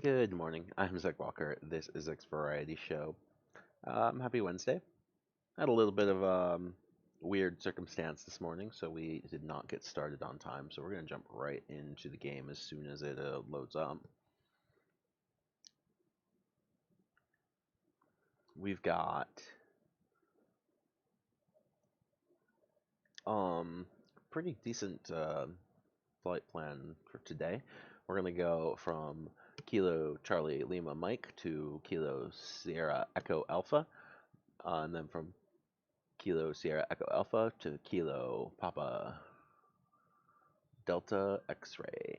Good morning. I'm Zach Walker. This is Zach's Variety Show. Happy Wednesday. Had a little bit of weird circumstance this morning, so we did not get started on time. So we're going to jump right into the game as soon as it loads up. We've got pretty decent flight plan for today. We're going to go from Kilo Charlie Lima Mike to Kilo Sierra Echo Alpha, and then from Kilo Sierra Echo Alpha to Kilo Papa Delta X-Ray.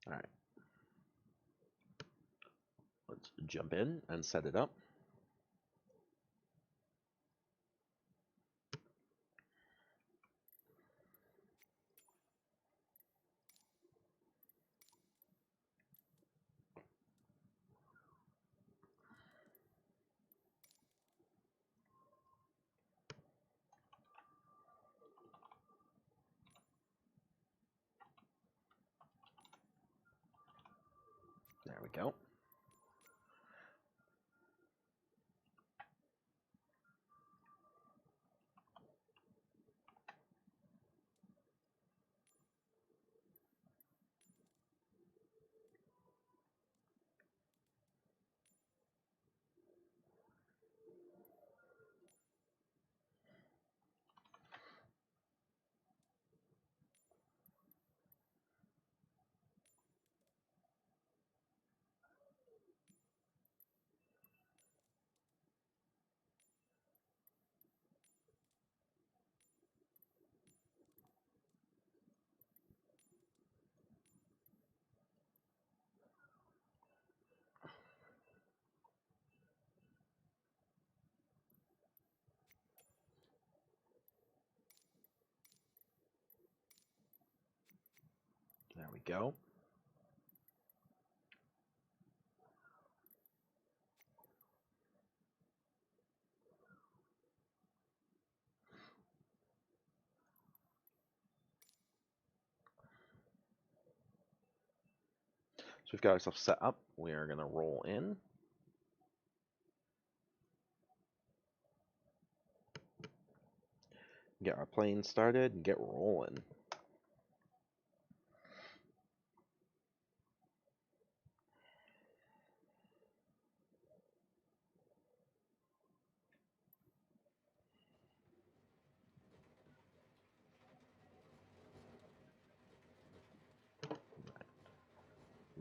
All right, let's jump in and set it up. There we go. There we go. So we've got ourselves set up. We are going to roll in. Get our plane started and get rolling.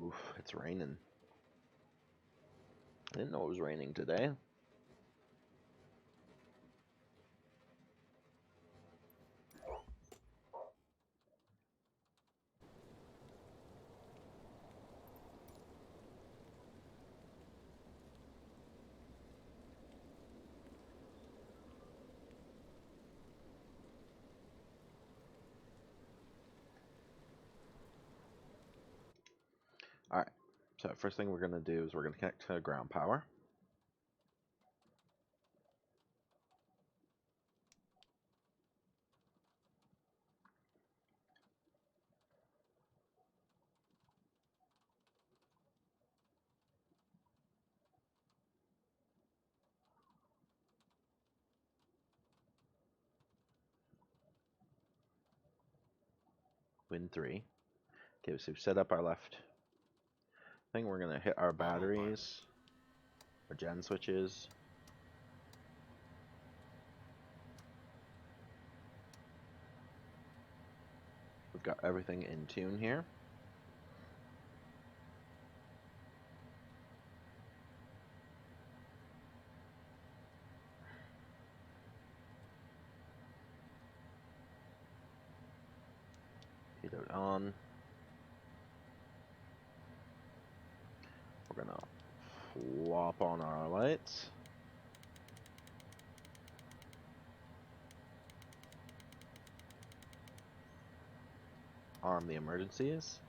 Oof, it's raining. I didn't know it was raining today. All right, so first thing we're going to do is we're going to connect to ground power. Wind 3. Okay, so we've set up our left thing. We're going to hit our batteries, our gen switches. We've got everything in tune here. Reload on. We're gonna flop on our lights. Arm the emergencies.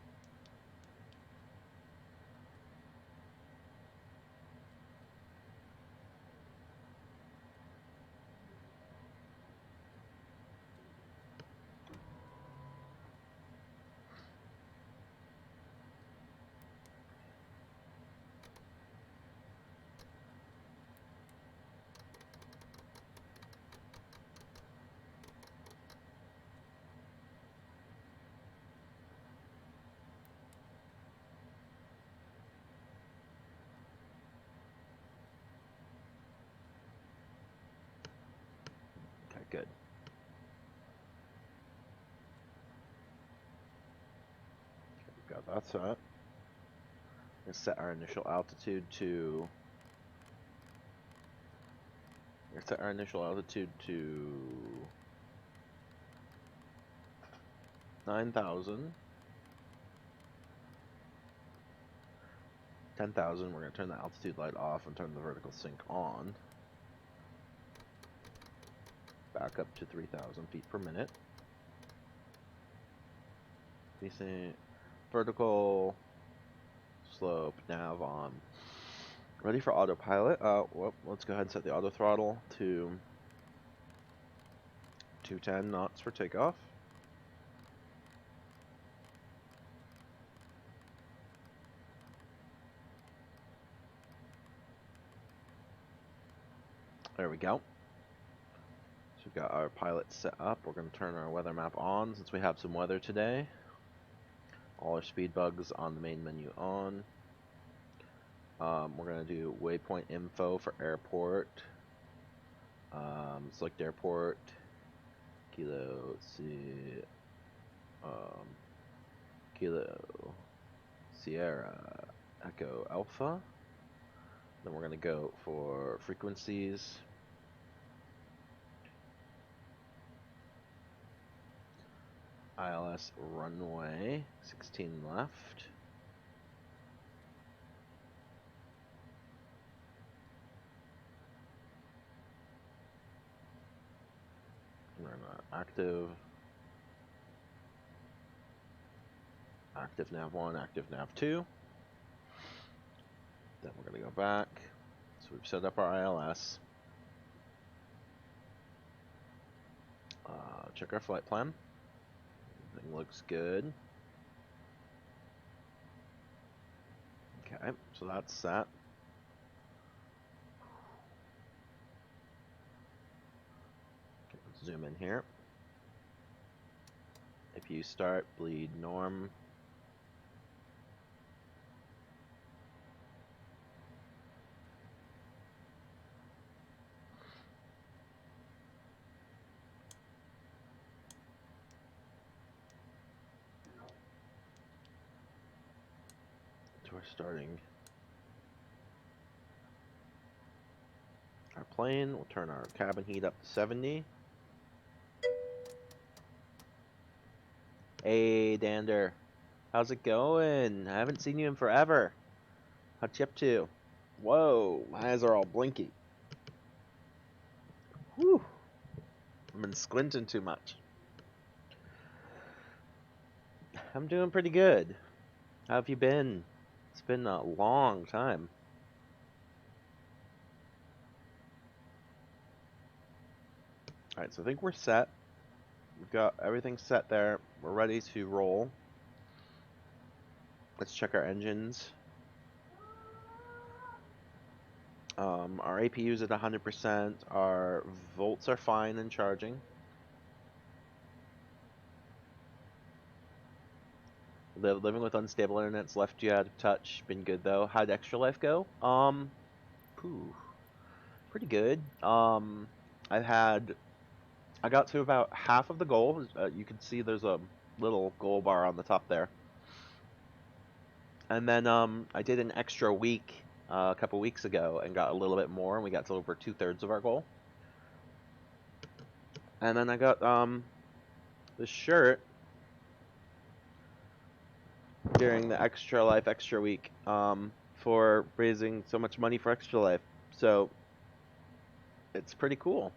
that's that. Let's set our initial altitude to 9,000. 10,000. We're going to turn the altitude light off and turn the vertical sync on. Back up to 3,000 feet per minute. Decent. Vertical slope nav on. Ready for autopilot. Well, let's go ahead and set the auto throttle to 210 knots for takeoff. There we go. So we've got our pilot set up. We're going to turn our weather map on since we have some weather today. All our speed bugs on the main menu on. We're going to do waypoint info for airport. Select airport. Kilo Sierra Echo Alpha. Then we're going to go for frequencies. ILS runway 16 left. We're going to active nav 1, active nav 2. Then we're going to go back. So we've set up our ILS. Check our flight plan. Everything looks good. Okay, so that's set. Okay, let's zoom in here. If you start, bleed norm. So we're starting our plane. We'll turn our cabin heat up to 70. Hey, Dander. How's it going? I haven't seen you in forever. What you up to? Whoa, my eyes are all blinky. Whew. I've been squinting too much. I'm doing pretty good. How have you been? It's been a long time. Alright, so I think we're set. We've got everything set there. We're ready to roll. Let's check our engines. Our APU's at 100%. Our volts are fine and charging. Living with unstable internet's left you out of touch. Been good though. How'd Extra Life go? Pretty good. I got to about half of the goal. You can see there's a little goal bar on the top there. And then I did an extra week a couple weeks ago and got a little bit more, and we got to over 2/3 of our goal. And then I got this shirt during the Extra Life Extra Week for raising so much money for Extra Life. So it's pretty cool.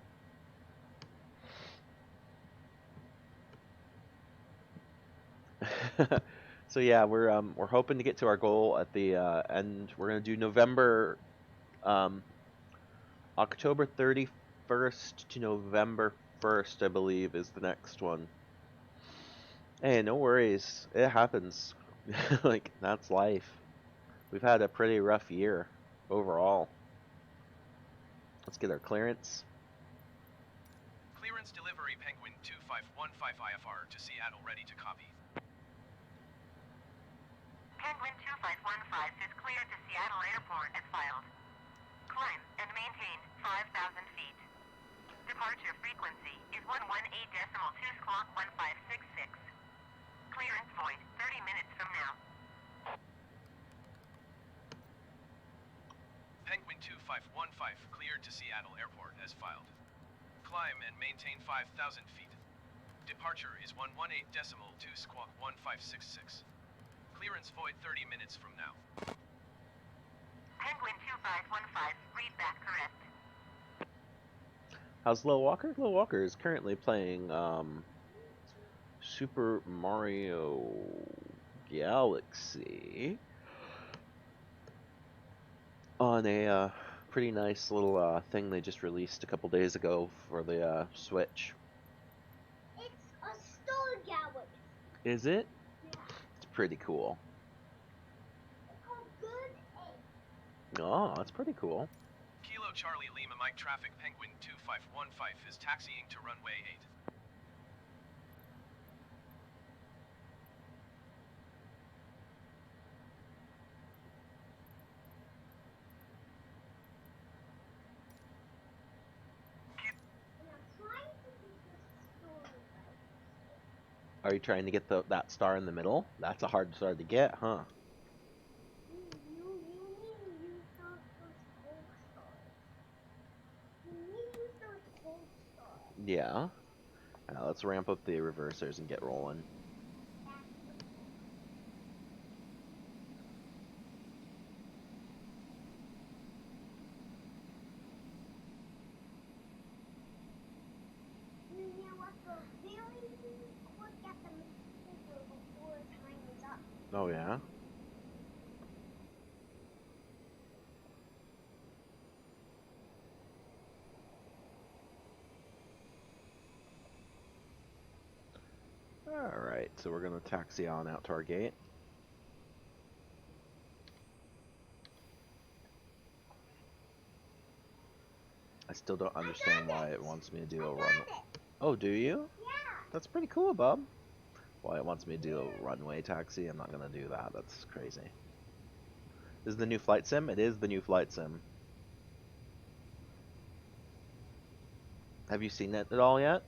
So yeah, we're hoping to get to our goal at the end. We're gonna do November, October 31st to November 1st, I believe, is the next one. Hey, no worries. It happens. Like, that's life. We've had a pretty rough year overall. Let's get our clearance. Clearance delivery Penguin 2515 IFR to Seattle, ready to copy. Penguin 2515 is cleared to Seattle Airport as filed. Climb and maintain 5,000 feet. Departure frequency is 118.2 squawk 1566. Clearance point 30 minutes from now. 2515 cleared to Seattle Airport as filed. Climb and maintain 5,000 feet. Departure is 118.2 squawk 1566. Clearance void 30 minutes from now. Penguin 2515, read back correct. How's Lil Walker? Lil Walker is currently playing Super Mario Galaxy on a pretty nice little thing they just released a couple days ago for the Switch. It's a Star Galaxy. Is it? Yeah. It's pretty cool. It's called Good A. Oh, that's pretty cool. Kilo Charlie Lima Mike traffic Penguin 2515 is taxiing to runway 8. And I'm trying to do this story right. Are you trying to get that star in the middle? That's a hard star to get, huh? You need to use those cold stars. You need to use those cold stars. Yeah. Now let's ramp up the reversers and get rolling. You know what? Go very quick at the middle before time is up. Oh yeah? Alright, so we're gonna taxi on out to our gate. I still don't understand why it wants me to do a run. Oh, do you? Yeah. That's pretty cool, Bob. Why it wants me to do a runway taxi? I'm not gonna do that. That's crazy. Is the new flight sim? It is the new flight sim. Have you seen it at all yet?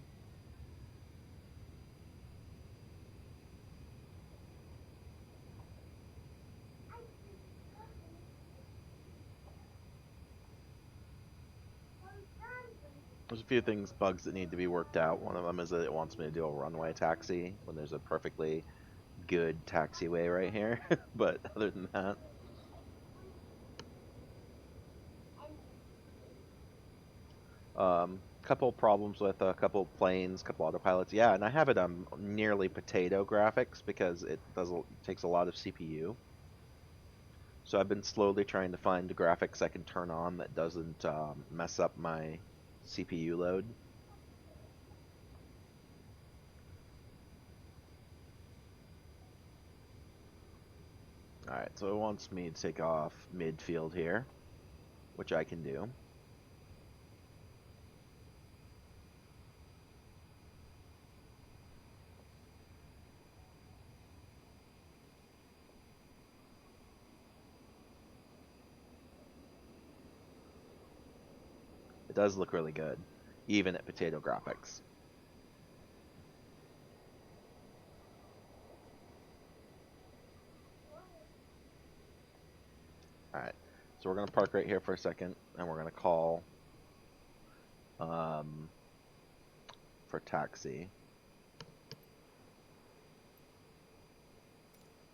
There's a few bugs that need to be worked out. One of them is that it wants me to do a runway taxi when there's a perfectly good taxiway right here. But other than that, couple problems with a couple planes, couple autopilots. Yeah, and I have it on nearly potato graphics because it takes a lot of CPU. So I've been slowly trying to find the graphics I can turn on that doesn't mess up my CPU load. Alright, so it wants me to take off midfield here, which I can do. It does look really good, even at potato graphics. Alright, so we're going to park right here for a second, and we're going to call for taxi.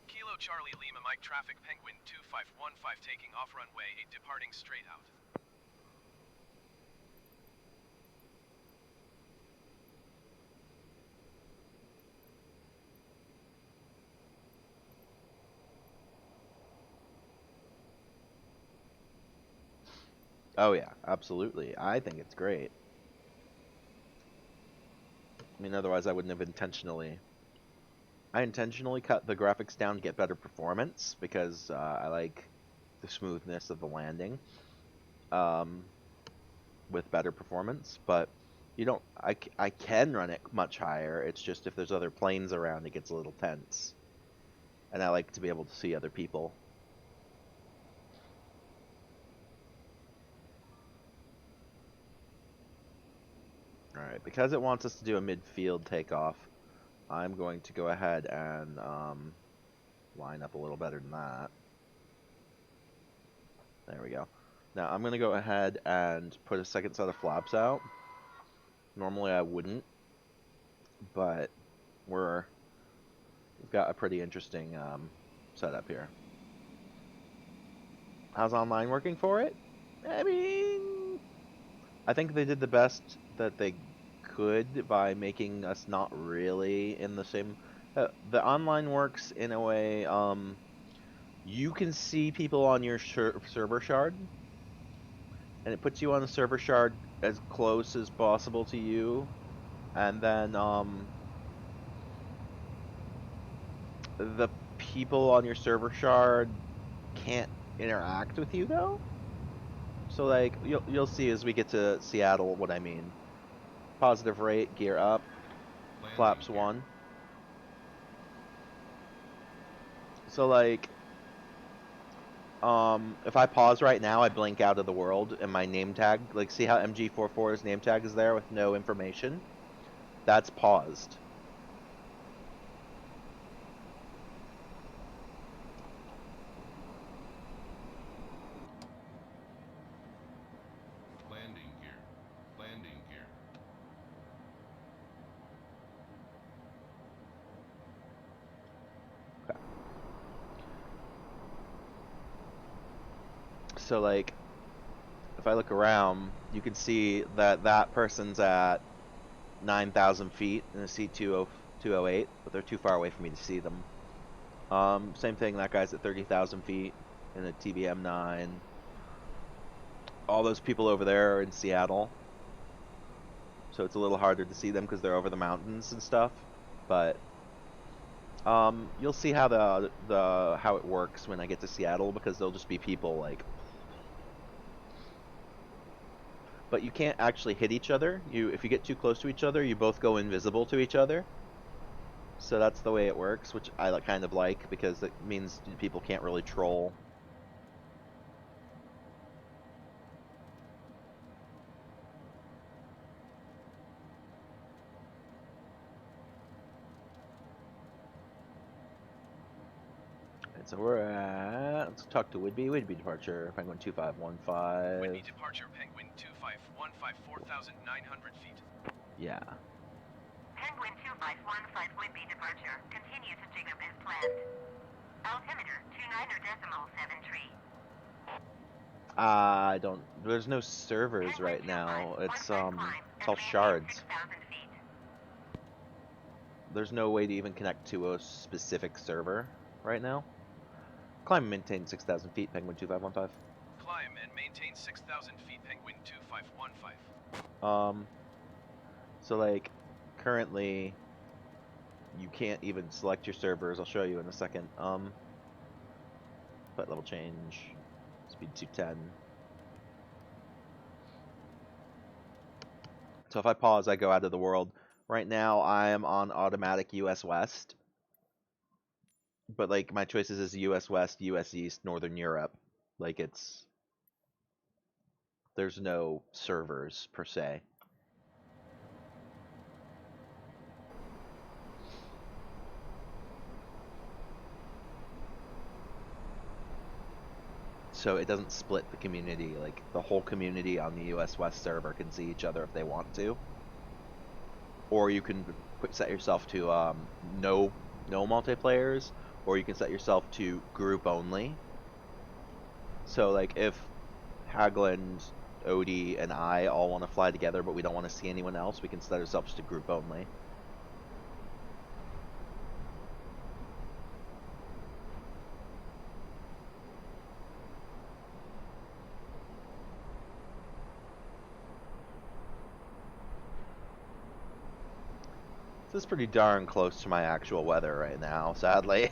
Kilo Charlie Lima Mike traffic Penguin 2515 taking off runway 8 departing straight out. Oh yeah, absolutely. I think it's great. I mean, otherwise I wouldn't have intentionally... I intentionally cut the graphics down to get better performance because I like the smoothness of the landing with better performance, but you don't... I can run it much higher. It's just if there's other planes around, it gets a little tense. And I like to be able to see other people. Alright, because it wants us to do a midfield takeoff, I'm going to go ahead and line up a little better than that. There we go. Now I'm gonna go ahead and put a second set of flaps out. Normally I wouldn't, but we've got a pretty interesting setup here. How's online working for it? I mean, I think they did the best that they could by making us not really in the same. The online works in a way. You can see people on your server shard, and it puts you on the server shard as close as possible to you, and then the people on your server shard can't interact with you though. So like you'll see as we get to Seattle what I mean. Positive rate, gear up, flaps 1. So like if I pause right now, I blink out of the world and my name tag, like see how MG44's name tag is there with no information? That's paused. Landing gear. Landing gear. Okay. So like if I look around, you can see that that person's at 9,000 feet in a C208, but they're too far away for me to see them. Same thing, that guy's at 30,000 feet in a TBM9. All those people over there are in Seattle, so it's a little harder to see them because they're over the mountains and stuff. But you'll see how how it works when I get to Seattle, because there'll just be people like. But you can't actually hit each other. If you get too close to each other, you both go invisible to each other. So that's the way it works, which I kind of like, because it means people can't really troll. And so we're at, let's talk to Whidbey. Whidbey departure, Penguin 2515. Whidbey departure, Penguin 2515, 4,900 feet. Yeah. Penguin 2515 Whidbey departure. Continue to jig up as planned. Altimeter 29.73. I don't, there's no servers right now. It's all shards. There's no way to even connect to a specific server right now. Climb and maintain 6,000 feet, Penguin 2515. Climb and maintain 6,000 feet, Penguin 2515. So like, currently, you can't even select your servers. I'll show you in a second. Flight level change, speed 210. So if I pause, I go out of the world. Right now, I am on automatic US West. But like, my choices is US West, US East, Northern Europe. Like there's no servers per se. So it doesn't split the community. Like, the whole community on the US West server can see each other if they want to. Or you can set yourself to no multiplayers, or you can set yourself to group only. So like, if Hagland, Odie, and I all want to fly together but we don't want to see anyone else, we can set ourselves to group only. This is pretty darn close to my actual weather right now, sadly.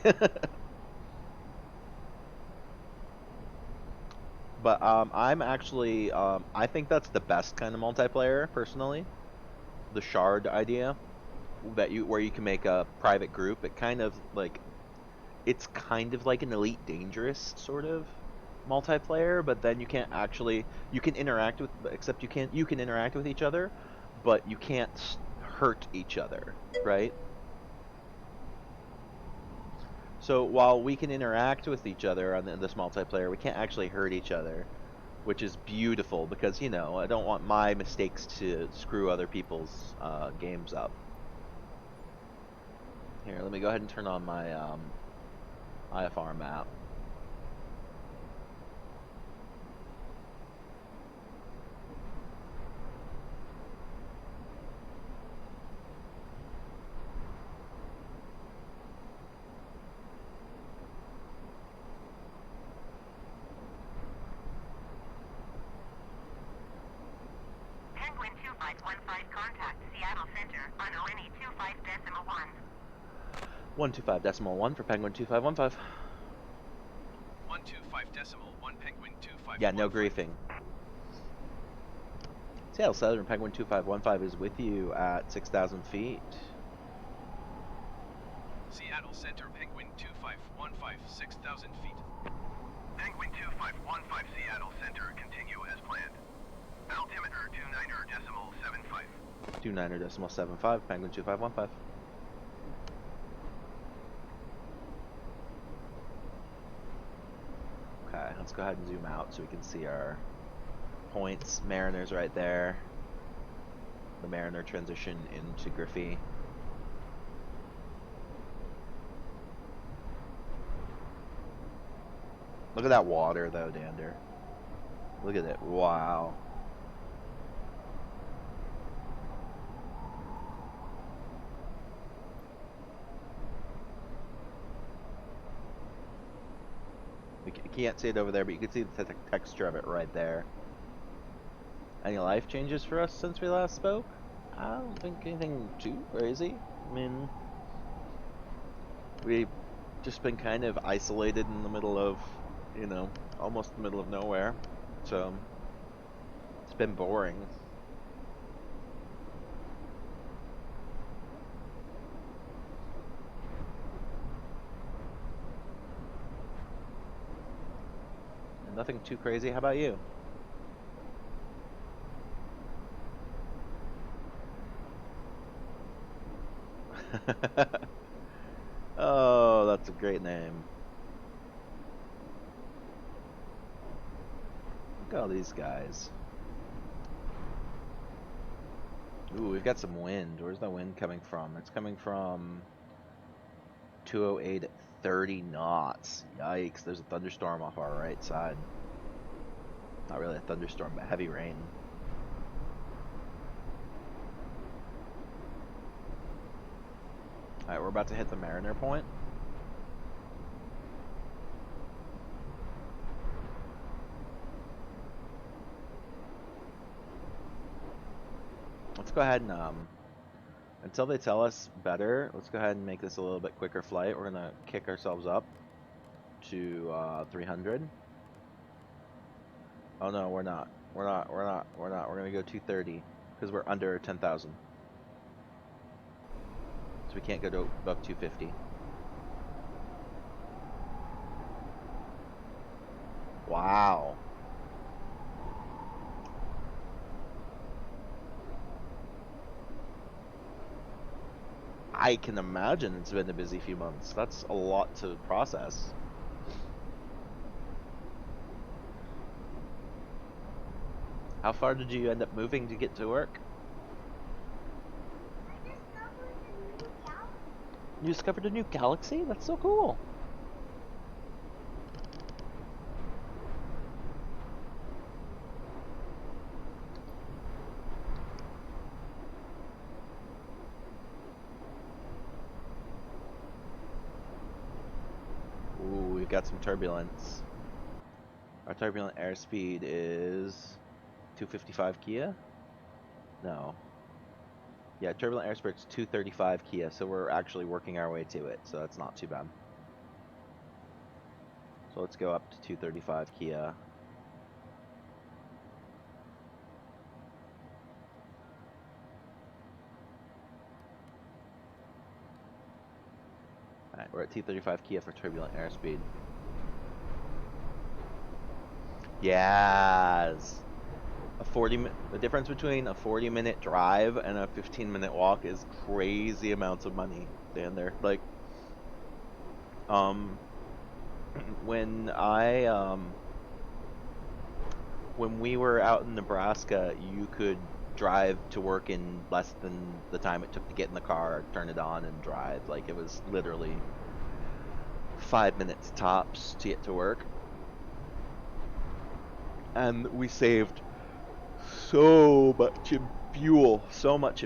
But I'm actually, I think that's the best kind of multiplayer, personally. The shard idea, where you can make a private group. It kind of like, it's kind of like an Elite Dangerous sort of multiplayer, but then you can't actually, you can interact with, except you can interact with each other, but you can't hurt each other, right? So while we can interact with each other on this multiplayer, we can't actually hurt each other. which is beautiful because, you know, I don't want my mistakes to screw other people's games up. Here, let me go ahead and turn on my IFR map. Penguin 2515, contact Seattle Center on ONE 25.1. 125.1 for Penguin 2515. 125.1 Penguin 2515. Yeah, no griefing. Seattle Southern Penguin 2515 is with you at 6,000 feet. Seattle Center Penguin 2515, 6,000 feet. Penguin 2515 Seattle Center, continue as planned. Altimeter 29.75. 29.75 Penguin 2515. Okay, let's go ahead and zoom out so we can see our points. Mariner's right there. The Mariner transition into Griffey. Look at that water though, Dander. Look at it. Wow. You can't see it over there, but you can see the texture of it right there. Any life changes for us since we last spoke? I don't think anything too crazy. I mean, we've just been kind of isolated in the middle of, you know, almost the middle of nowhere. So, it's been boring. Nothing too crazy. How about you? Oh, that's a great name. Look at all these guys. Ooh, we've got some wind. Where's the wind coming from? It's coming from 208 at 30 knots. Yikes, there's a thunderstorm off our right side. Not really a thunderstorm, but heavy rain. Alright, we're about to hit the Mariner point. Let's go ahead and, until they tell us better, let's go ahead and make this a little bit quicker flight. We're gonna kick ourselves up to 300. Oh no, we're not. We're gonna go 230 because we're under 10,000. So we can't go to above 250. Wow. I can imagine it's been a busy few months. That's a lot to process. How far did you end up moving to get to work? You discovered a new galaxy? That's so cool. Ooh, we've got some turbulence. Our turbulent airspeed is 255 Kia? No. Yeah, turbulent airspeed is 235 Kia, so we're actually working our way to it, so that's not too bad. So let's go up to 235 Kia. Alright, we're at 235 Kia for turbulent airspeed. Yes! The difference between a 40-minute drive and a 15-minute walk is crazy amounts of money, Dander. Like, when I when we were out in Nebraska, you could drive to work in less than the time it took to get in the car, turn it on, and drive. Like, it was literally 5 minutes tops to get to work. And we saved so much in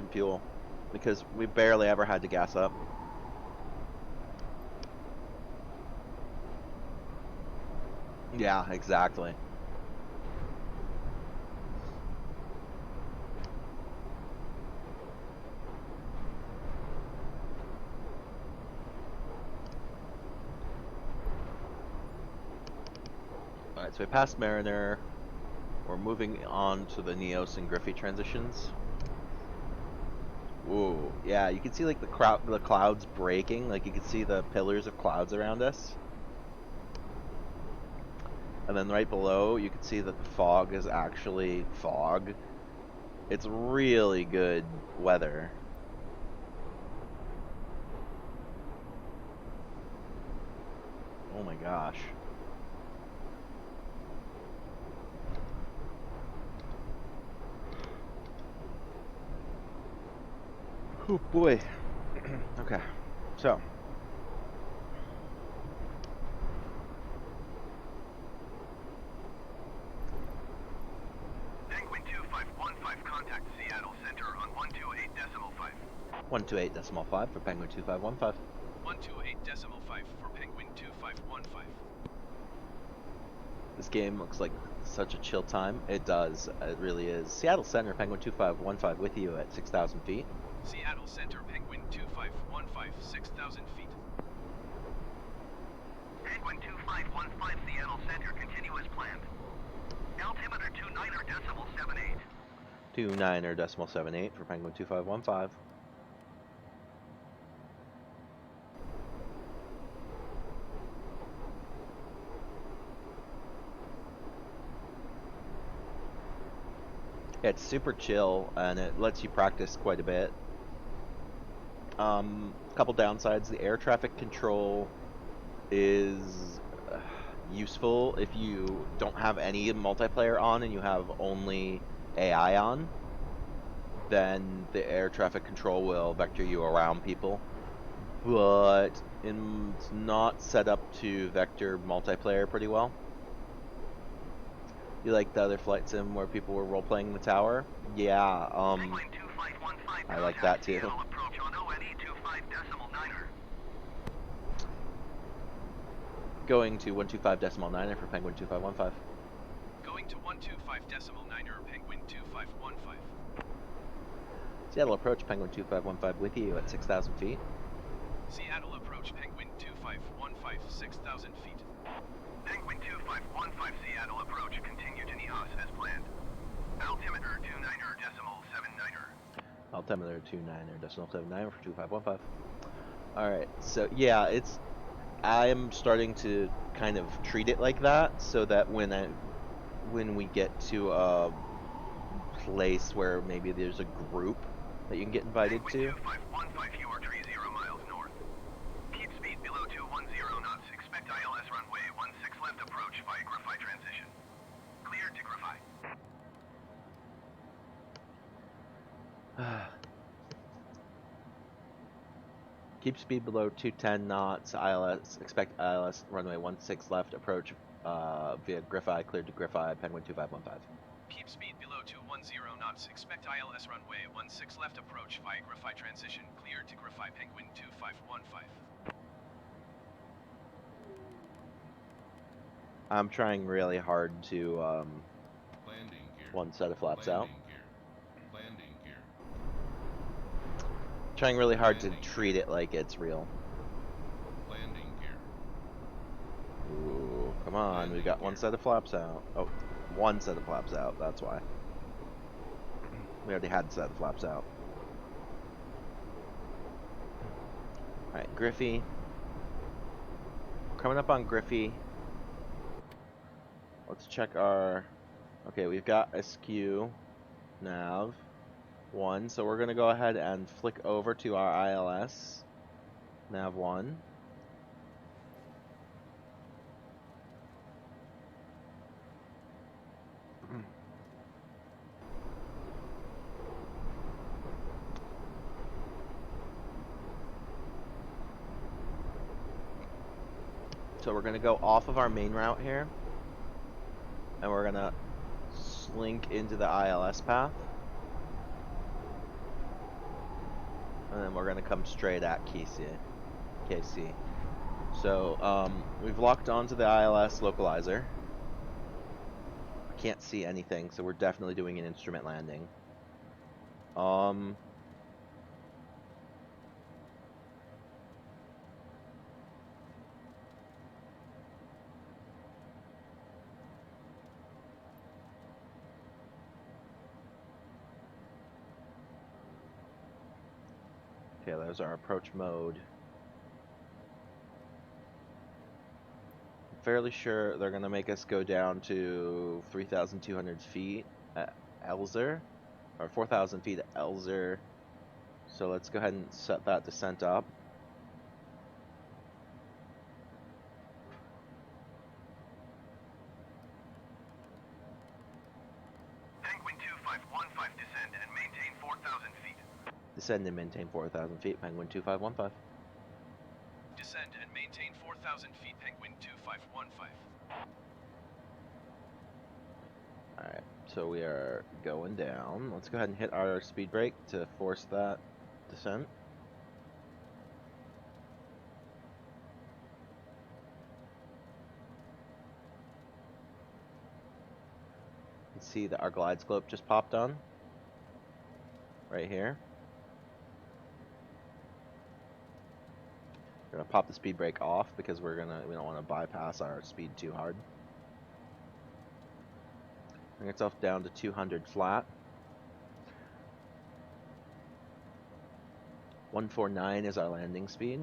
fuel, because we barely ever had to gas up. Yeah, exactly. Alright, so we passed Mariner. We're moving on to the Neos and Griffey transitions. Ooh, yeah, you can see like the clouds breaking. Like, you can see the pillars of clouds around us. And then right below, you can see that the fog is actually fog. It's really good weather. Oh my gosh. Oh boy. Okay, so. Penguin 2515, contact Seattle Center on 128.5. 128.5 for Penguin 2515. 128.5 for Penguin 2515. This game looks like such a chill time. It does. It really is. Seattle Center, Penguin 2515 with you at 6,000 feet. Seattle Center, Penguin 2515, 6,000 feet. Penguin 2515, Seattle Center, continue as planned. Altimeter 29.78. 29.78 for Penguin 2515. It's super chill, and it lets you practice quite a bit. Couple downsides: the air traffic control is useful if you don't have any multiplayer on and you have only AI on. Then the air traffic control will vector you around people, but it's not set up to vector multiplayer pretty well. You like the other flight sim where people were role-playing the tower? Yeah, I like that too. Approach on ONE 25.9er. Going to 125.9 for Penguin 2515. Going to 125.9er, Penguin 2515. Seattle approach, Penguin 2515 with you at 6,000 feet. Seattle approach, Penguin 2515, 6,000 feet. Penguin 2515, Seattle approach, continue to Nihas as planned. Altimeter 29.79er. Altimeter 29.79 for 2515. Alright, so yeah, I'm starting to kind of treat it like that, so that when we get to a place where maybe there's a group that you can get invited to. 2515, you are 30 miles north. Keep speed below 210 knots. Expect ILS runway 16 left approach via Griffey transition. Cleared to Griffey. Keep speed below 210 knots. Expect ILS runway 16 left approach via Griffey. Cleared to Griffey. Penguin 2515. Keep speed below 210 knots. Expect ILS runway 16 left approach via Griffey transition. Cleared to Griffey. Penguin 2515. I'm trying really hard to Landing gear. one set of flaps out. Landing gear. Landing gear. Trying really hard to Landing treat it like it's real. Landing gear. Ooh, come on, we got one set of flaps out. Oh, one set of flaps out, that's why. We already had a set of flaps out. Alright, Griffey. Coming up on Griffey. Let's check our... Okay, we've got SQ, nav, 1. So we're going to go ahead and flick over to our ILS, nav 1. So we're gonna go off of our main route here, and we're gonna slink into the ILS path, and then we're gonna come straight at KC. So we've locked onto the ILS localizer. I can't see anything, so we're definitely doing an instrument landing. Okay, there's our approach mode. I'm fairly sure they're gonna make us go down to 3,200 feet at Elzer, or 4,000 feet at Elzer. So let's go ahead and set that descent up. Penguin 2515, descend and maintain 4,000 feet. Descend and maintain 4,000 feet, Penguin 2515. Descend and maintain 4,000 feet, Penguin 2515. Alright, so we are going down. Let's go ahead and hit our speed brake to force that descent. You can see that our glide slope just popped on. Right here. We're gonna pop the speed brake off because we don't want to bypass our speed too hard. Bring yourself down to 200 flat. 149 is our landing speed.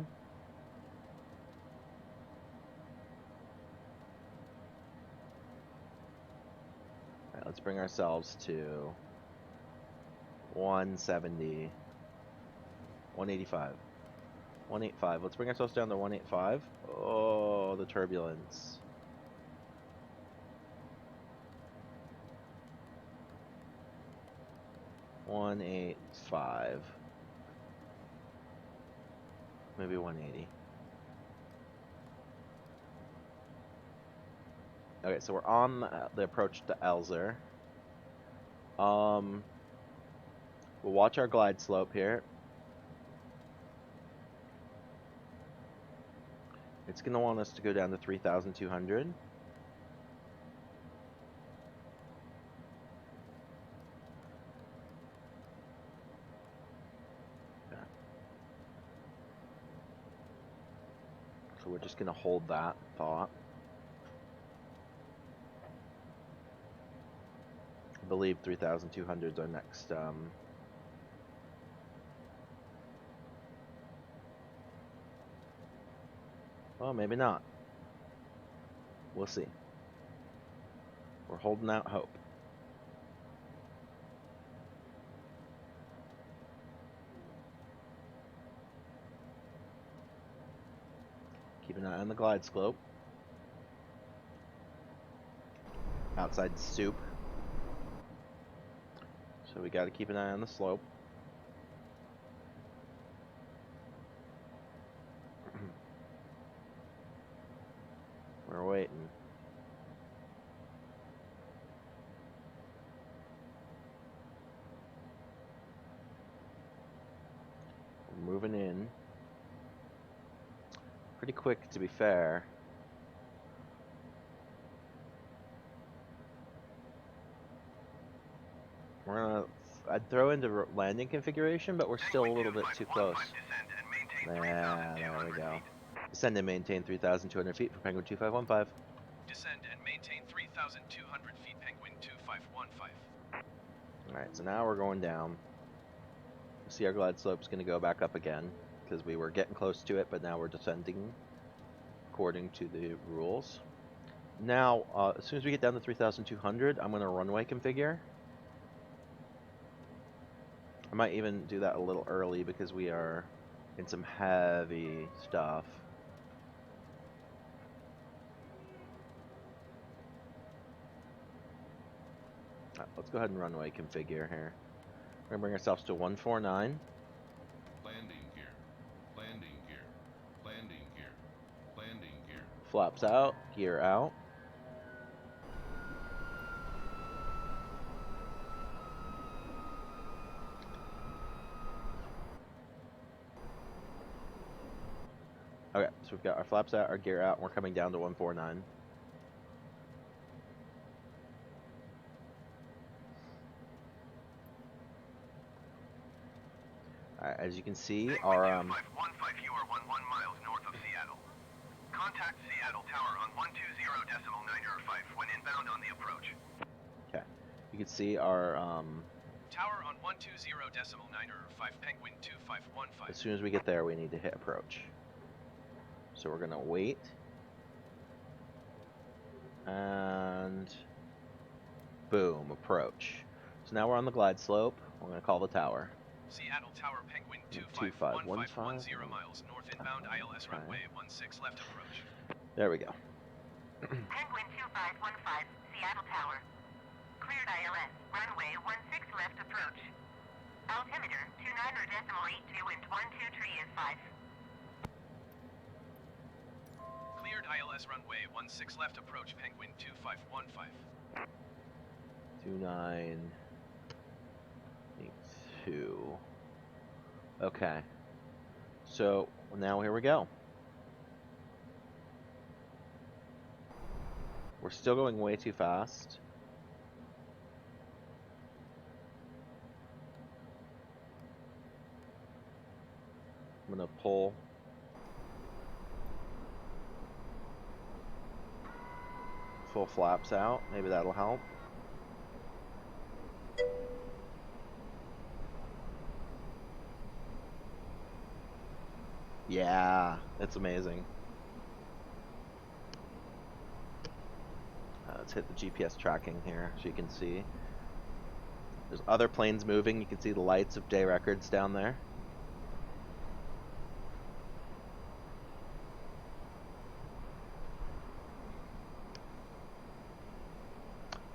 Alright, let's bring ourselves to 170, 185, 185. Let's bring ourselves down to 185. Oh, the turbulence. $185. Maybe 180. Okay, so we're on the approach to Elzer. We'll watch our glide slope here. It's going to want us to go down to 3,200. Okay. So we're just going to hold that thought. I believe 3,200 is our next well, maybe not. We'll see. We're holding out hope. Keep an eye on the glide slope. Outside soup. So we got to keep an eye on the slope. We're waiting. We're moving in. Pretty quick, to be fair. I'd throw into landing configuration, but we're still a little bit too close. There we go. Descend and maintain 3,200 feet for Penguin 2515. Descend and maintain 3,200 feet, Penguin 2515. Alright, so now we're going down. See, our glide slope's going to go back up again, because we were getting close to it, but now we're descending according to the rules. Now, as soon as we get down to 3,200, I'm going to runway configure. I might even do that a little early because we are in some heavy stuff. Let's go ahead and runway configure here. We're going to bring ourselves to 149. Landing gear. Landing gear. Landing gear. Landing gear. Flaps out, gear out. Okay, so we've got our flaps out, our gear out, and we're coming down to 149. Alright, as you can see, our 2515, you are 11 miles north of Seattle. Contact Seattle Tower on 120.905 when inbound on the approach. okay, you can see our Tower on 120.905, Penguin 2515. as soon as we get there, we need to hit approach. So we're gonna wait, and boom, approach. So now we're on the glide slope. We're gonna call the tower. Seattle Tower, Penguin 2515, 2515, 10 miles north inbound ILS okay. runway 16 left approach. There we go. Penguin 2515, Seattle Tower. Cleared ILS, runway 16 left approach. Altimeter 29.82 and 12 tree is 5. Cleared ILS runway 16 left approach, Penguin 2515. 2982. Okay. So now here we go. We're still going way too fast. I'm gonna pull. Full flaps out. Maybe that'll help. Yeah, it's amazing. Let's hit the GPS tracking here so you can see. There's other planes moving. You can see the lights of day records down there.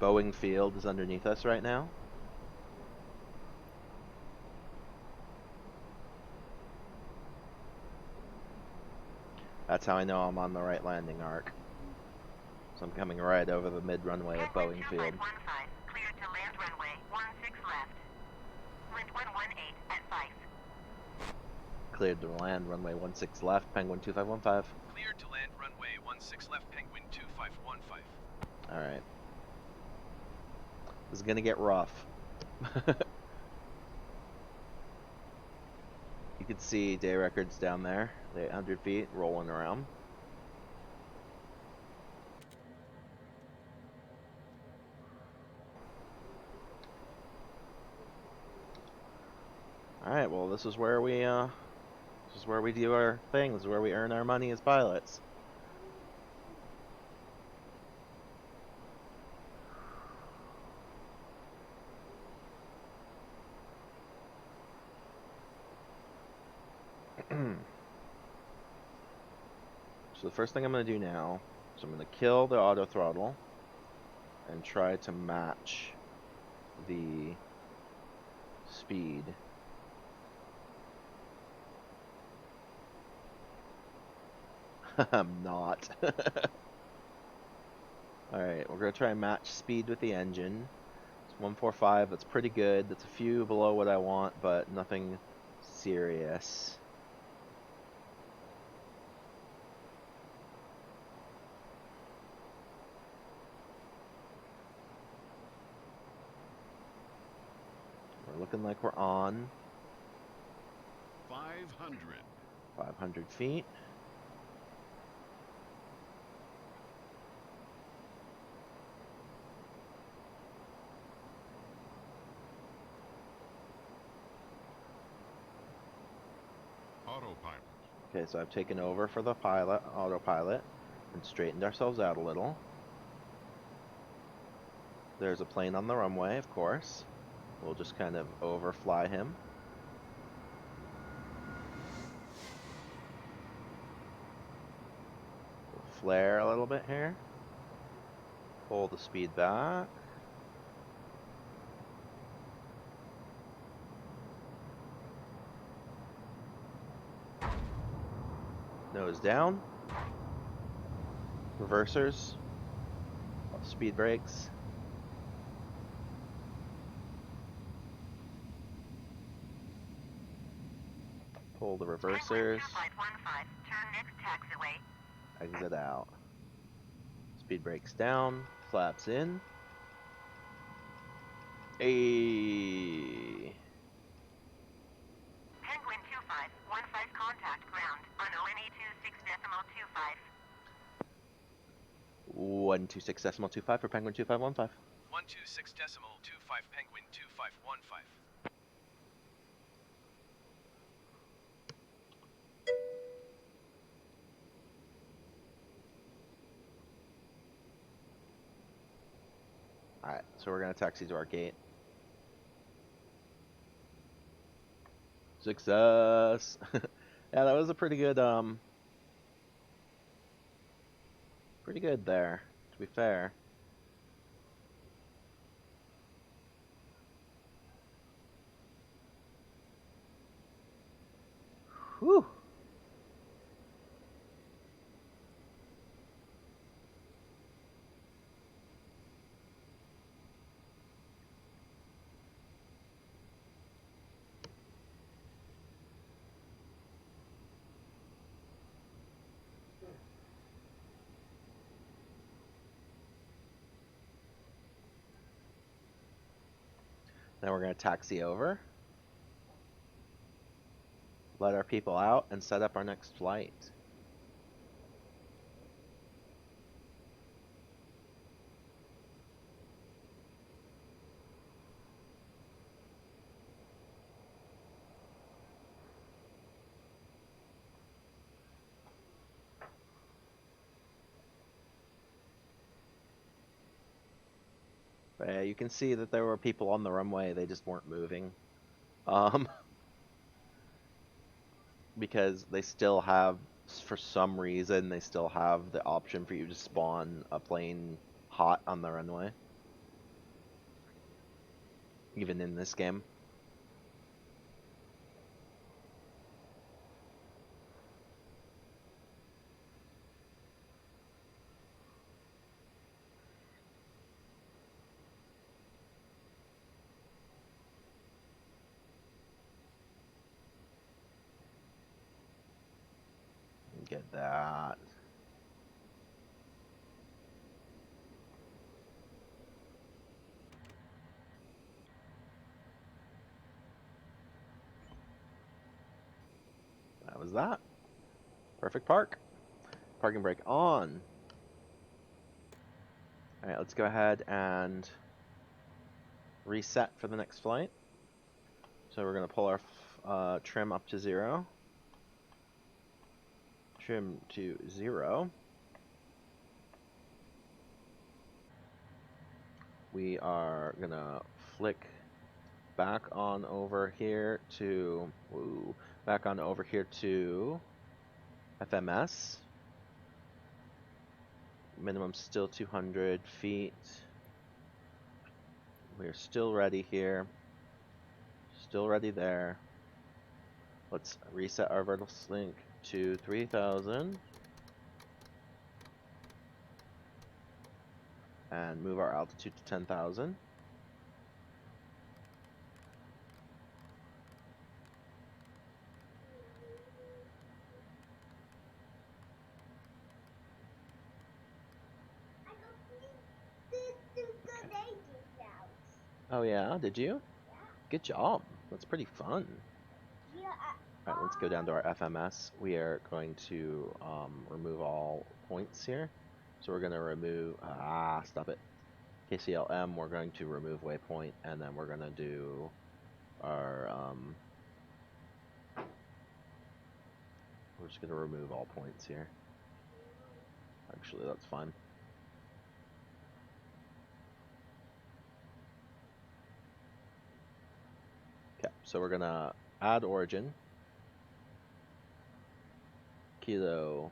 Boeing Field is underneath us right now. That's how I know I'm on the right landing arc. So I'm coming right over the mid-runway of Boeing Field. 2515, cleared to land runway 16 left. Wind 118 at 5. Cleared to land runway 16 left, Penguin 2515. Cleared to land runway 16 left, Penguin 2515. Alright. This is gonna get rough. You can see day records down there, the 800 feet rolling around. Alright, well this is where we do our thing. This is where we earn our money as pilots. So the first thing I'm going to do now is I'm going to kill the auto throttle and try to match the speed. I'm not. Alright, we're going to try and match speed with the engine. It's 145, that's pretty good. That's a few below what I want, but nothing serious. We're looking like we're on 500 feet. Autopilot. Okay, so I've taken over for the autopilot, and straightened ourselves out a little. There's a plane on the runway, of course. We'll just kind of overfly him. We'll flare a little bit here. Pull the speed back. Nose down. reversers, speed brakes. Pull the reversers. Penguin 2515, turn next taxiway. Exit out. Speed brakes down, flaps in. Ayy. Penguin 2515, contact ground on ONE 26.25. 126.25 for Penguin 2515. 126.25 Penguin 2515. Alright, so we're gonna taxi to our gate. Success! Yeah, that was a pretty good there, to be fair. Whew! Now we're gonna taxi over, let our people out, and set up our next flight. But yeah, you can see that there were people on the runway, they just weren't moving. Because they still have, for some reason, they still have the option for you to spawn a plane hot on the runway. Even in this game. Get that. That was that. Perfect park. Parking brake on. Alright, let's go ahead and reset for the next flight. So we're going to pull our trim up to 0. Trim to 0. We are going to flick back on over here to FMS. Minimum still 200 feet. We're still ready here. Still ready there. Let's reset our vertical sync to 3000. And move our altitude to 10,000. Oh yeah, did you? Yeah. Good job. That's pretty fun. Yeah. Alright, let's go down to our FMS. We are going to remove all points here. So we're going to remove, stop it. KCLM, we're going to remove waypoint, and then we're going to do our, we're just going to remove all points here. Actually, that's fine. Okay, so we're going to add origin. Kilo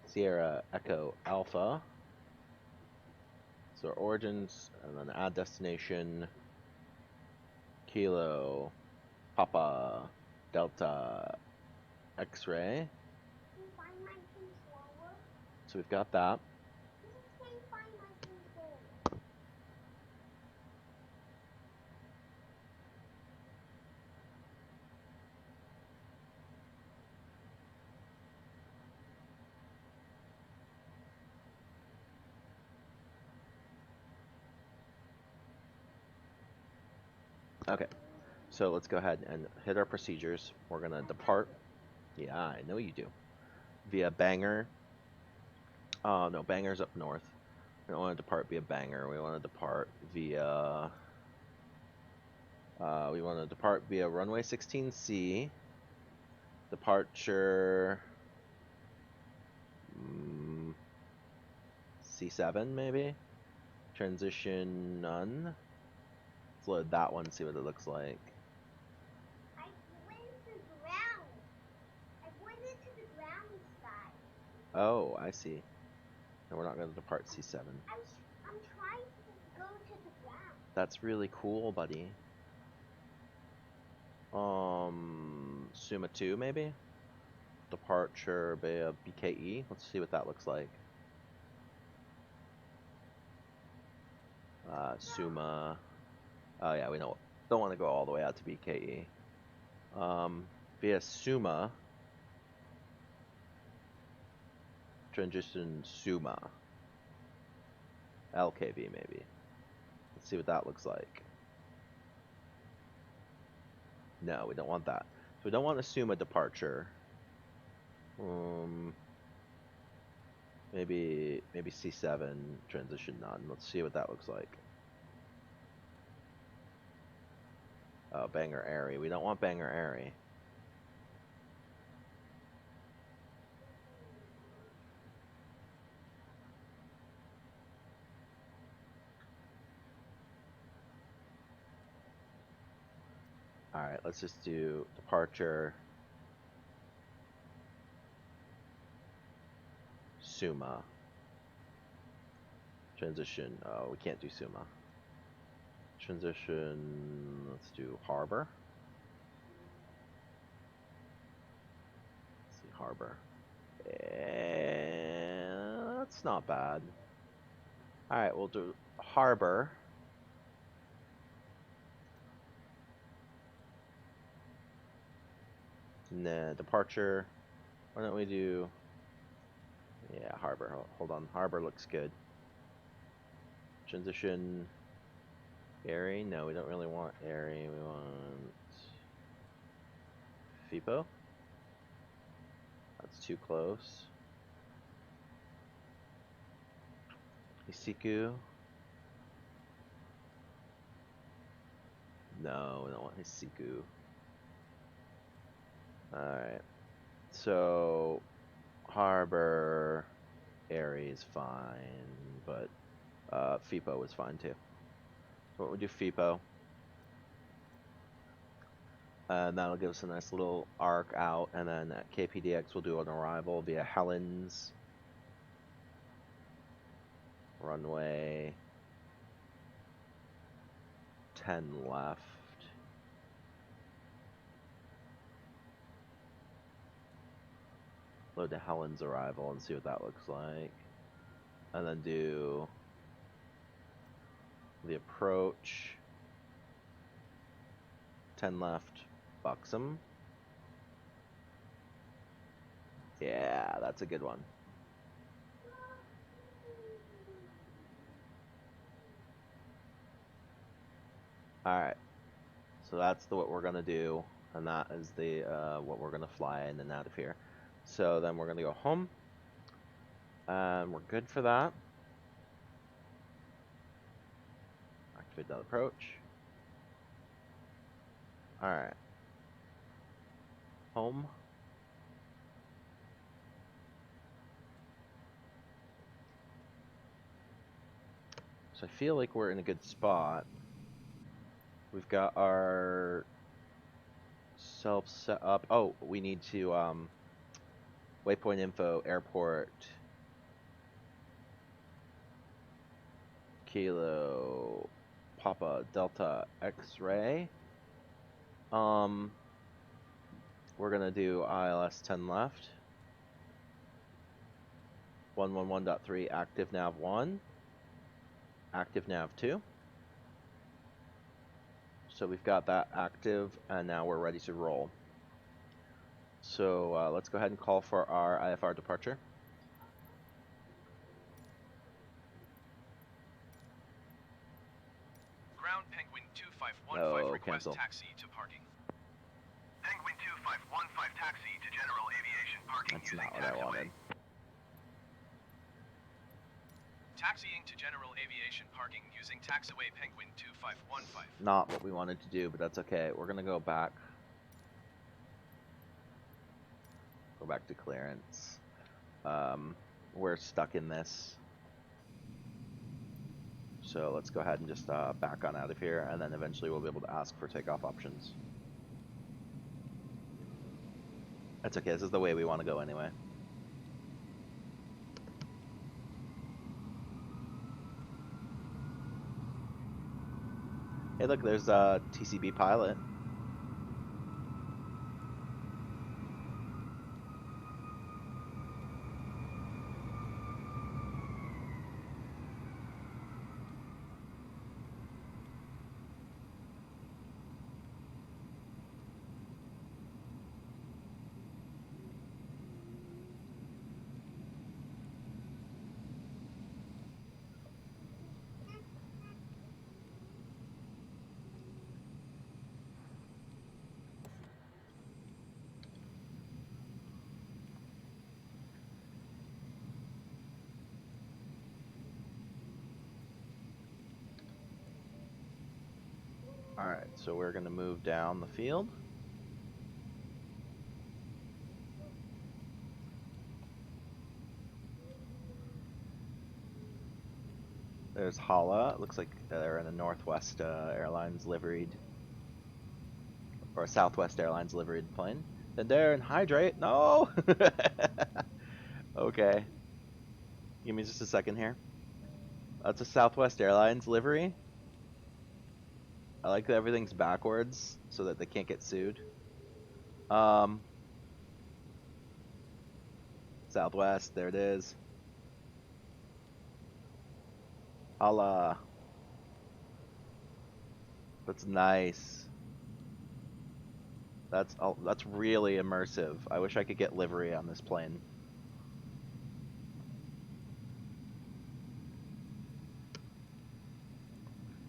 Sierra Echo Alpha. So origins, and then add destination. Kilo Papa Delta X-ray. So we've got that. Okay, so let's go ahead and hit our procedures. We're gonna depart. Yeah, I know you do. Via Bangor. No, Bangor's up north. We don't want to depart via Bangor. We want to depart via. We want to depart via runway 16C. Departure. C7 maybe. Transition none. Let's load that one. See what it looks like. I went to the ground. I went into the ground sky. Oh, I see. And we're not going to depart C7. I'm trying to go to the ground. That's really cool, buddy. Suma 2 maybe? Departure via BKE. Let's see what that looks like. Suma. Oh yeah, we don't want to go all the way out to BKE. Via Suma. Transition Suma. LKV maybe. Let's see what that looks like. No, we don't want that. So we don't want a Suma departure. Maybe C7 transition none. Let's see what that looks like. Oh, Bangor Airy. We don't want Bangor Airy. Alright, let's just do departure Suma. Transition. Oh, we can't do Suma. Transition. Let's do Harbor. Let's see, Harbor. That's not bad. Alright, we'll do Harbor. And then departure. Why don't we do. Yeah, Harbor. Hold on. Harbor looks good. Transition. Airy? No, we don't really want Airy. We want FIPO. That's too close. Isiku. No, we don't want Isiku. Alright. So, Harbor, Airy is fine, but FIPO is fine too. So what we do FIPO. And that'll give us a nice little arc out, and then at KPDX we'll do an arrival via Helens. Runway 10 left. Load to Helen's arrival and see what that looks like. And then do the approach. 10 left, Buxom. Yeah, that's a good one. Alright, so that's what we're gonna do, and that is the what we're gonna fly in and out of here. So then we're gonna go home, and we're good for that. Activate that approach. Alright. Home. So I feel like we're in a good spot. We've got our self set up. Oh, we need to waypoint info, airport, Kilo, Papa, Delta, X-ray. We're gonna do ILS 10 left. 111.3 active nav 1, active nav 2. So we've got that active, and now we're ready to roll. So let's go ahead and call for our IFR departure. Ground Penguin 2515 No, request cancel. taxi to parking. Penguin 2515 taxi to general aviation parking That's using not what I taxiway. wanted. Taxiing to general aviation parking using taxiway Penguin 2515. Not what we wanted to do, but that's okay. We're gonna go back. Go back to clearance. We're stuck in this. So let's go ahead and just back on out of here, and then eventually we'll be able to ask for takeoff options. That's okay, this is the way we want to go anyway. Hey look, there's a TCB pilot. Alright, so we're going to move down the field. There's Hala. It looks like they're in a Northwest Airlines liveried, or a Southwest Airlines liveried plane. Then there and hydrate. No! Okay. Give me just a second here. That's a Southwest Airlines livery. I like that everything's backwards so that they can't get sued. Southwest, there it is. Hala. That's nice. That's really immersive. I wish I could get livery on this plane.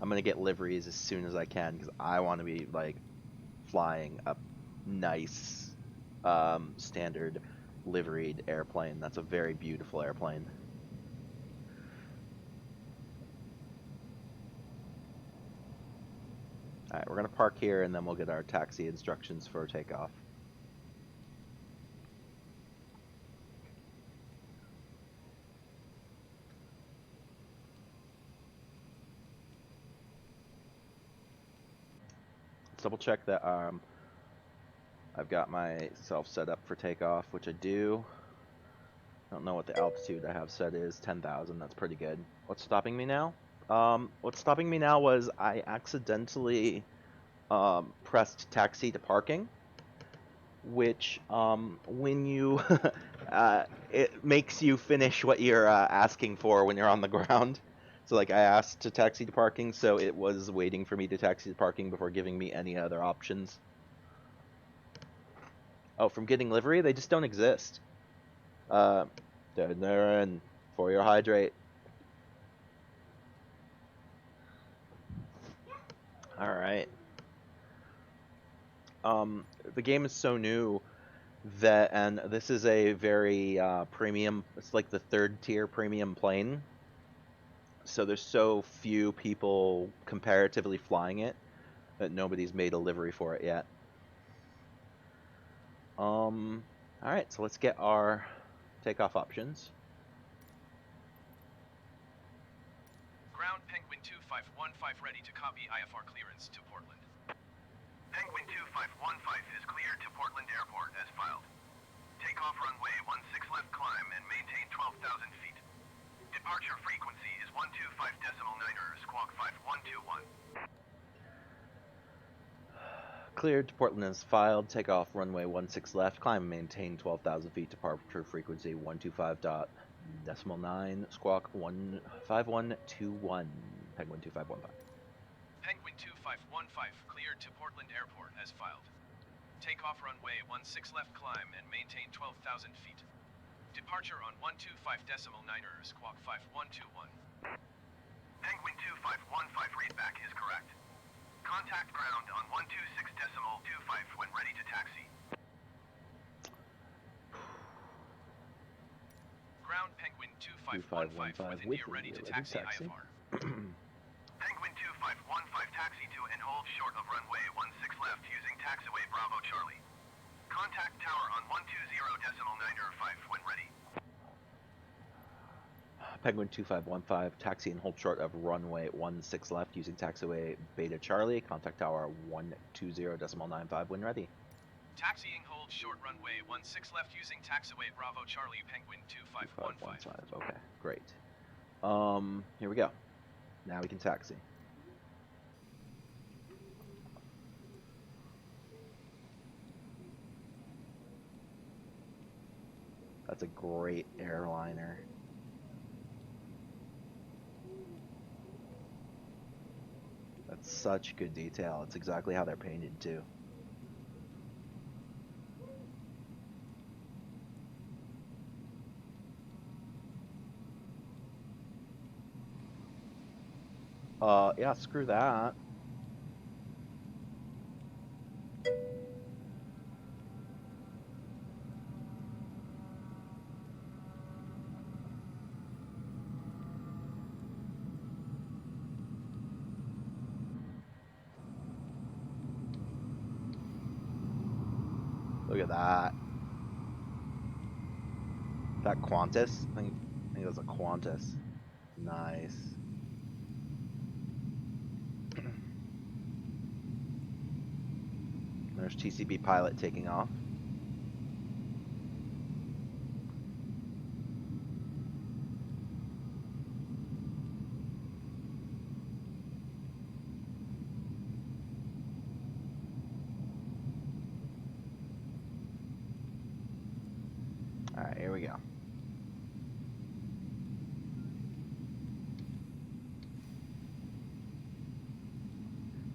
I'm gonna get liveries as soon as I can because I want to be like flying a nice standard liveried airplane. That's a very beautiful airplane. Alright, we're gonna park here and then we'll get our taxi instructions for takeoff. Let's double check that I've got myself set up for takeoff, which I do. I don't know what the altitude I have set is. 10,000, that's pretty good. What's stopping me now? What's stopping me now was I accidentally pressed taxi to parking, which when you it makes you finish what you're asking for when you're on the ground. So like I asked to taxi to parking, so it was waiting for me to taxi to parking before giving me any other options. Oh, from getting livery? They just don't exist. There and for your hydrate. Alright. The game is so new that, and this is a very premium, it's like the third tier premium plane. So there's so few people comparatively flying it that nobody's made a livery for it yet. Alright, so let's get our takeoff options. Ground Penguin 2515 ready to copy IFR clearance to Portland. Penguin 2515 is cleared to Portland Airport as filed. Takeoff runway 16 left climb and maintain 12,000 feet. Departure frequency is 125.9 squawk 5121. Cleared to Portland as filed. Takeoff runway 16 left. Climb and maintain 12,000 feet. Departure frequency 125.9 squawk 15121. Penguin 2515. Penguin 2515 cleared to Portland Airport as filed. Takeoff runway 16 left climb and maintain 12,000 feet. Departure on 125.9 squawk 5121. Penguin 2515 readback is correct. Contact ground on 126.25 when ready to taxi. Ground Penguin 2515 with India ready to taxi IFR. Penguin 2515 taxi to and hold short of runway 16 left using taxiway Bravo Charlie. Contact tower on 120.905 when ready. Penguin 2515 taxi and hold short of runway 16 left using taxiway Beta Charlie. Contact tower 120.95 when ready. Taxiing hold short runway 16 left using taxiway Bravo Charlie Penguin 2515. Okay, great. Here we go. Now we can taxi. That's a great airliner. That's such good detail. It's exactly how they're painted too. Yeah, screw that. Look at that. That Qantas? I think that's a Qantas. Nice. There's TCB pilot taking off. Alright, here we go.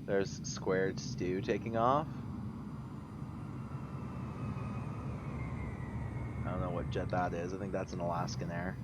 There's Squared Stew taking off. I don't know what jet that is. I think that's an Alaskan Air.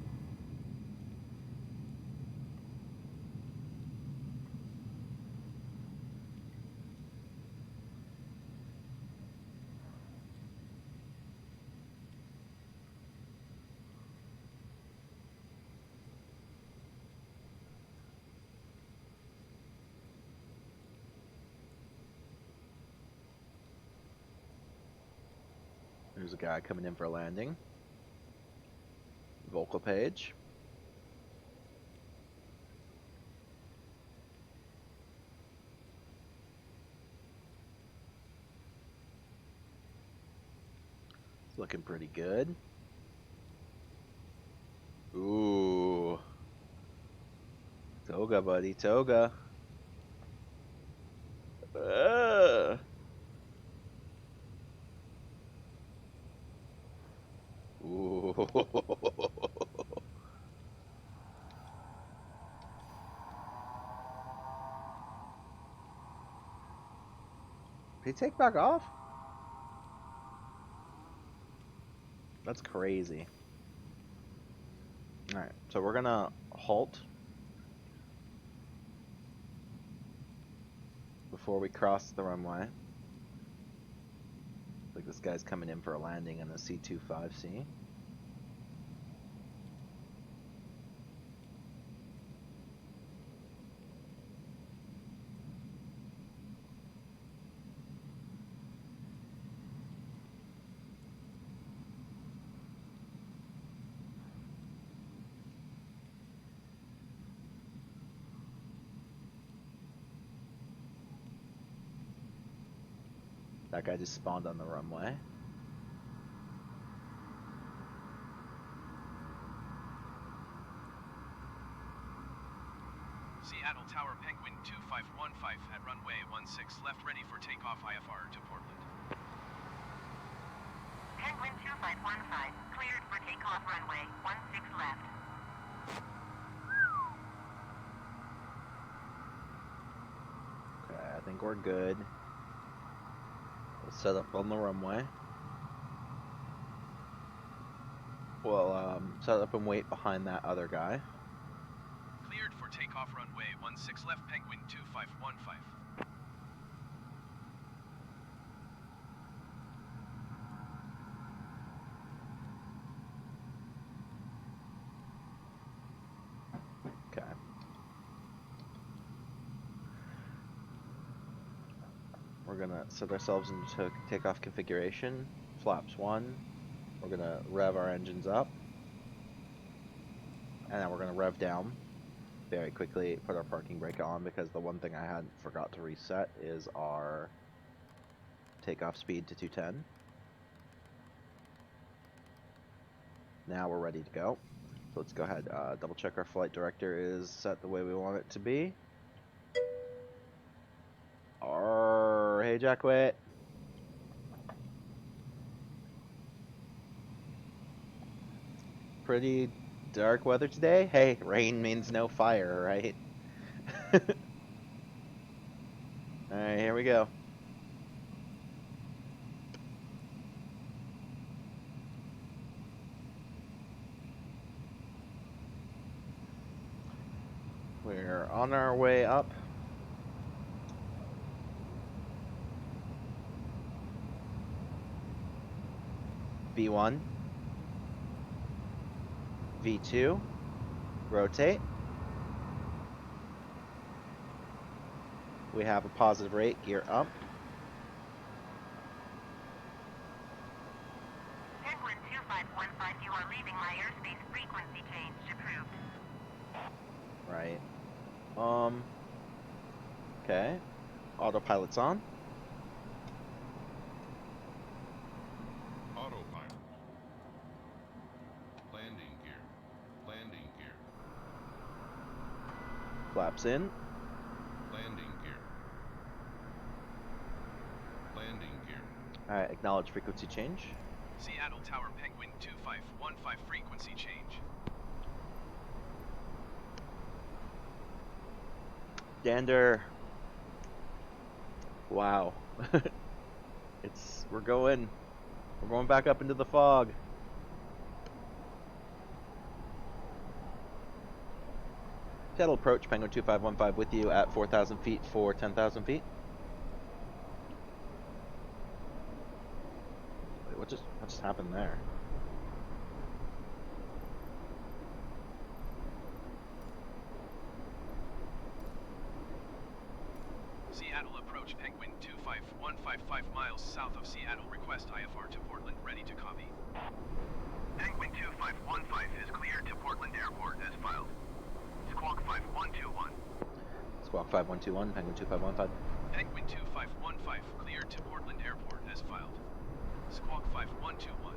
There's a guy coming in for a landing. Vocal page. It's looking pretty good. Ooh. Toga, buddy, toga. Ooh. Did he take back off? That's crazy. Alright, so we're gonna halt before we cross the runway. Like this guy's coming in for a landing in the C-25C. That guy just spawned on the runway. Seattle Tower Penguin 2515 at runway 16 left ready for takeoff IFR to Portland. Penguin 2515, cleared for takeoff runway 16 left. Okay, I think we're good. We'll set up on the runway. We'll set up and wait behind that other guy. Cleared for takeoff runway 16 left Penguin 2515. We're gonna set ourselves into takeoff configuration. Flaps 1. We're gonna rev our engines up. And then we're gonna rev down very quickly, put our parking brake on, because the one thing I had forgot to reset is our takeoff speed to 210. Now we're ready to go. So let's go ahead, double check our flight director is set the way we want it to be. Hey Jackway. Pretty dark weather today. Hey, rain means no fire, right? Alright, here we go. We're on our way up. V1. V2. Rotate. We have a positive rate, gear up. Penguin 2515, you are leaving my airspace. Frequency change approved. Right. Okay. Autopilot's on. Autopilot. Landing gear. Landing gear. Flaps in. Landing gear. Landing gear. Alright, acknowledge frequency change. Seattle Tower Penguin 2515 frequency change. Dander. Wow. We're going back up into the fog. Seattle approach, Penguin 2515 with you at 4,000 feet for 10,000 feet. Wait, what just happened there? Seattle approach Penguin 25155 miles south of Seattle. Request IFR to Portland. Ready to copy. Penguin 2515 is cleared to Portland Airport as filed. Squawk 5121. Squawk 5121, Penguin 2515. Penguin 2515 cleared to Portland Airport as filed. Squawk 5121.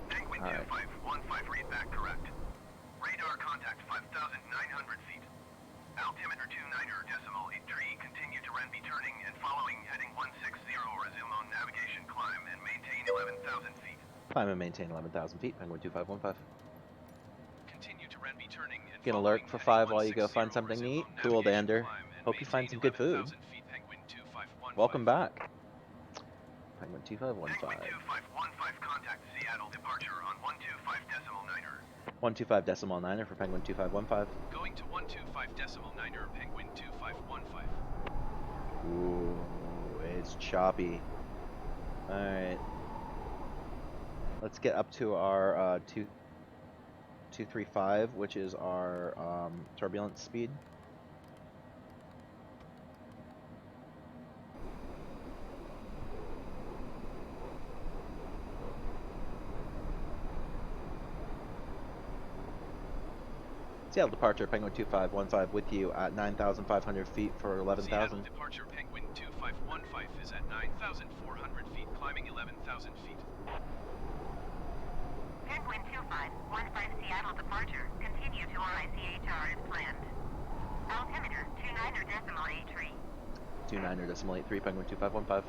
Penguin All right. 2515, read back correct. Radar contact 5,900 feet. Altimeter 29.83, continue to Renby turning and following heading 160, resume on navigation, climb and maintain 11,000 feet. Climb and maintain 11,000 feet, Penguin 2515. Continue to Renby turning and Gonna following lurk for heading 5 while you go 160, find something resume neat. on Cool, navigation, Dander. climb and Hope you find maintain some good food. 11,000 feet, Penguin 2515. Welcome back. Penguin Penguin 2515. 2515, contact Seattle departure on 125.9er. 125.9er for Penguin 2515. Going to 125.9er, Penguin 2515. Ooh, it's choppy. Alright. Let's get up to our 235, which is our turbulence speed. Seattle departure, Penguin 2515 with you at 9,500 feet for 11,000. Seattle departure, Penguin 2515 is at 9,400 feet, climbing 11,000 feet. Penguin 2515 Seattle departure. Continue to RICHR as planned. Altimeter 29.83. 29.83, Penguin 2515.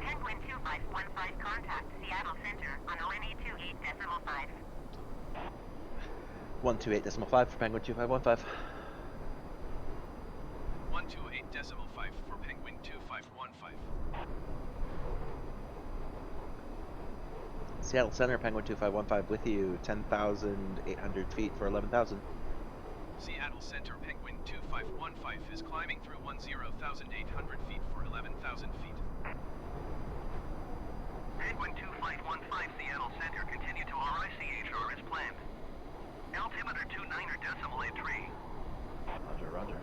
Penguin 2515 contact Seattle Center on ONE 28.5. 128.5 for Penguin 2515. 128.5 for Penguin 2515. Seattle Center, Penguin 2515 with you, 10,800 feet for 11,000. Seattle Center, Penguin 2515 is climbing through 10,800 feet for 11,000 feet. Penguin 2515 Seattle Center, continue to RICHR as planned. Altimeter 29.83. Roger, roger.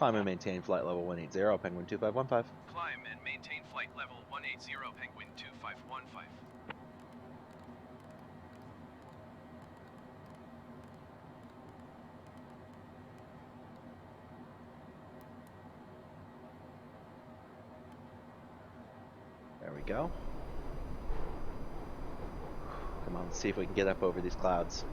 Climb and maintain flight level 180, Penguin 2515. Climb and maintain flight level 180, Penguin 2515. There we go. Come on, let's see if we can get up over these clouds.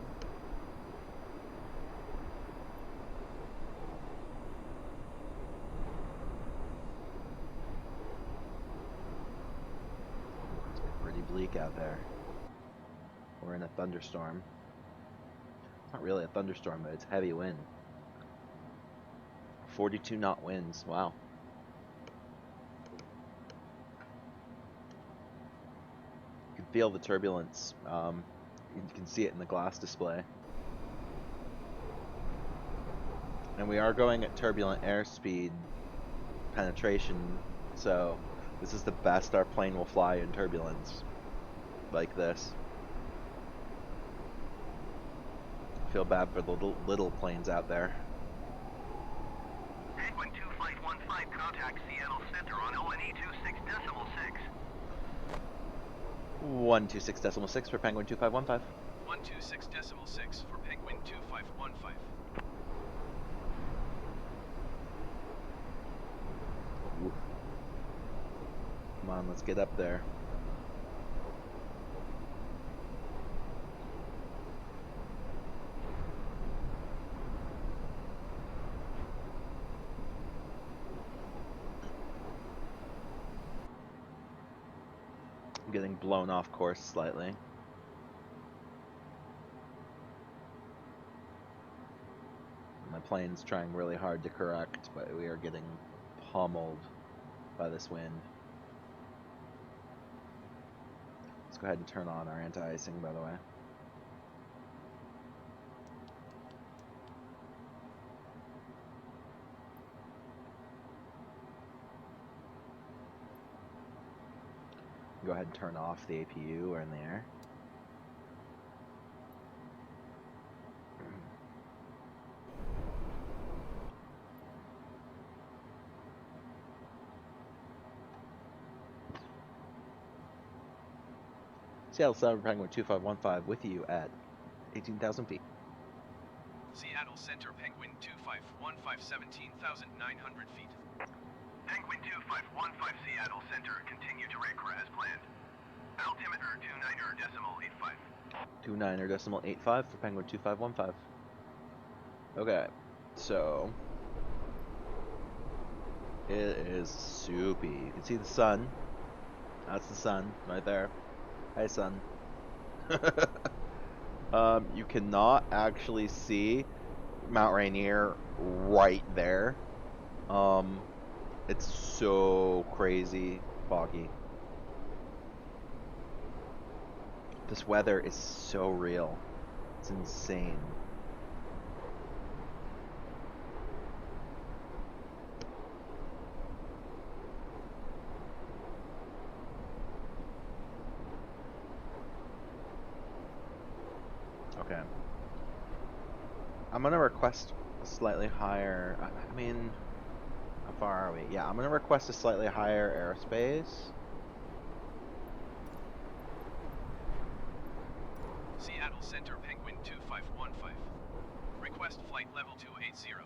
It's pretty bleak out there. We're in a thunderstorm. It's not really a thunderstorm, but it's heavy wind. 42 knot winds, wow. You can feel the turbulence. You can see it in the glass display. And we are going at turbulent airspeed penetration, so this is the best our plane will fly in turbulence like this. Feel bad for the little planes out there. Penguin 2515, contact Seattle Center on ONE 26.6. 126.6 for Penguin 2515. 126.6 for Penguin 2515. Ooh. Come on, let's get up there. I'm getting blown off course slightly. My plane's trying really hard to correct, but we are getting pummeled by this wind. Let's go ahead and turn on our anti-icing, by the way. Go ahead and turn off the APU or in the air. Seattle Center Penguin 2515 with you at 18,000 feet. Seattle Center Penguin 2515, 17,900 feet. Penguin 2515, Seattle Center, continue to recre as planned. Altimeter 29.85. 29.85 for Penguin 2515. Okay, so it is soupy. You can see the sun. That's the sun right there. Hey, sun. You cannot actually see Mount Rainier right there. It's so crazy foggy. This weather is so real. It's insane. Okay. I'm gonna request a slightly higher, I mean, how far are we? Yeah, I'm gonna request a slightly higher airspace. Seattle Center Penguin 2515. Request flight level 280.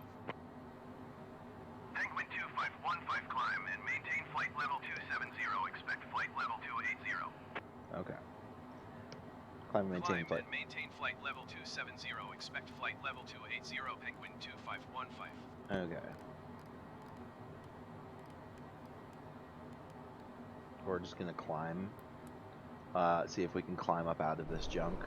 Penguin 2515, climb and maintain flight level 270. Expect flight level 280. Okay. Climb and maintain flight. And maintain flight level 270. Expect flight level 280, Penguin 2515. Okay. We're just gonna climb. See if we can climb up out of this junk.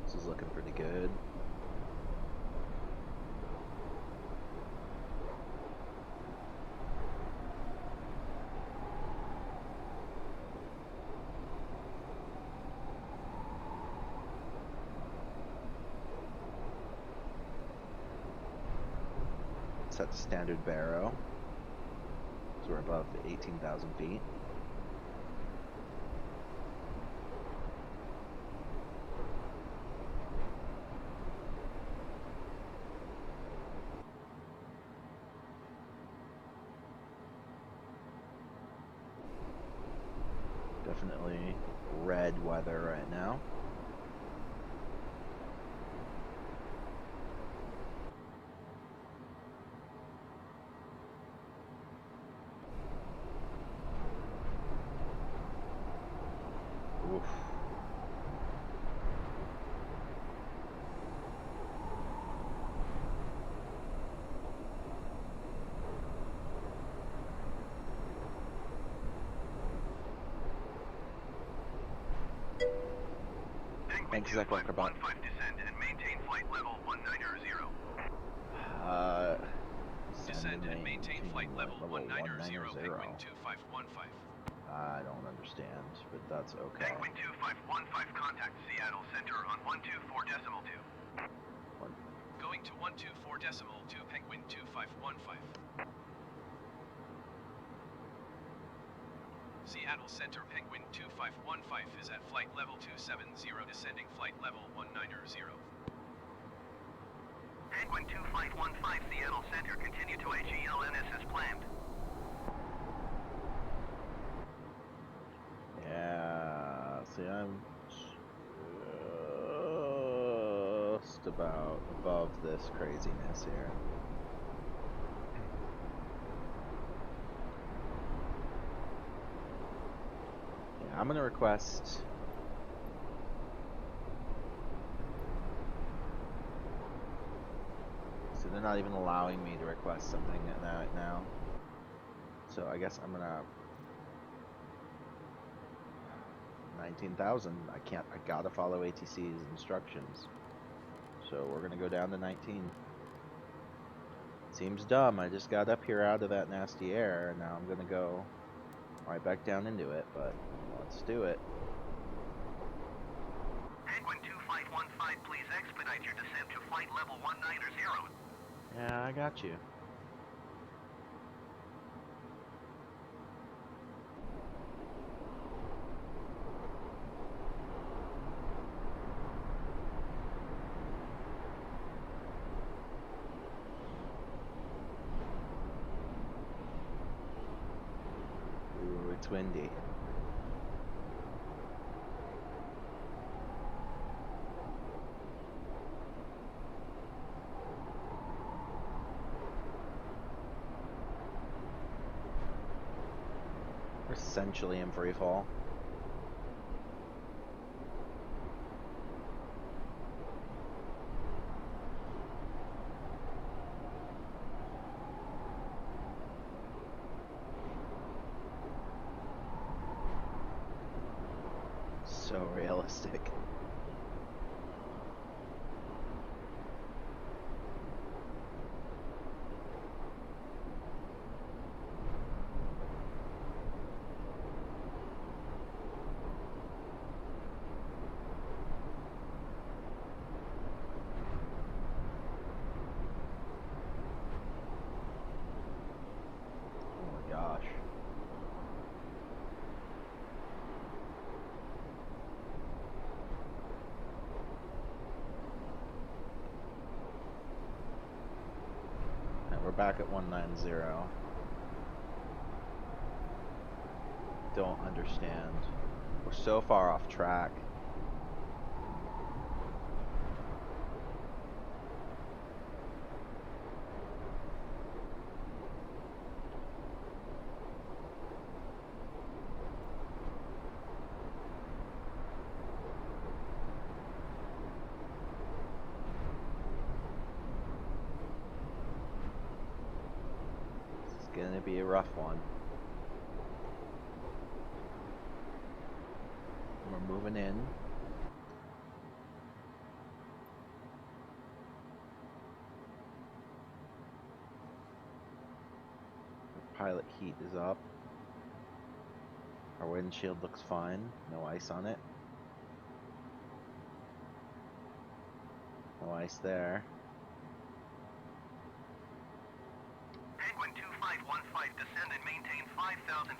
This is looking pretty good. set to standard baro. So we're above 18,000 feet. Definitely red weather right now. Oof. Thanks, Zach Walkerbot. 15 descend and maintain flight level 190. Descend and maintain flight level 190, Penguin 2515. I don't understand, but that's okay. Penguin 2515, contact Seattle Center on 124.2. Going to 124.2, Penguin 2515. Seattle Center Penguin 2515 is at flight level 270, descending flight level 190. Penguin 2515, Seattle Center, continue to KCLM as planned. Yeah, see, I'm just about above this craziness here. Yeah, I'm gonna request. So they're not even allowing me to request something right now. So I guess I'm gonna 19,000. I gotta follow ATC's instructions. So we're gonna go down to 19. Seems dumb. I just got up here out of that nasty air, and now I'm gonna go right back down into it, but let's do it. Penguin 2515, please expedite your descent to flight level 190. Yeah, I got you. Ooh, it's windy. We're essentially in free fall. So realistic. Oh my gosh. And we're back at 190. Don't understand. We're so far off track. This is gonna be a rough one. We're moving in. The pilot heat is up. Our windshield looks fine. No ice on it. No ice there.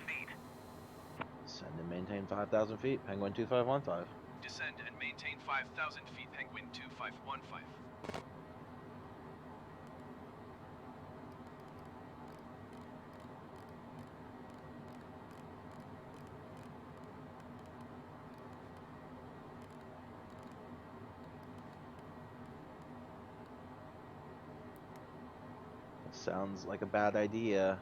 feet. Send and maintain 5,000 feet. Penguin 2515. Descend and maintain 5,000 feet. Penguin 2515. Sounds like a bad idea.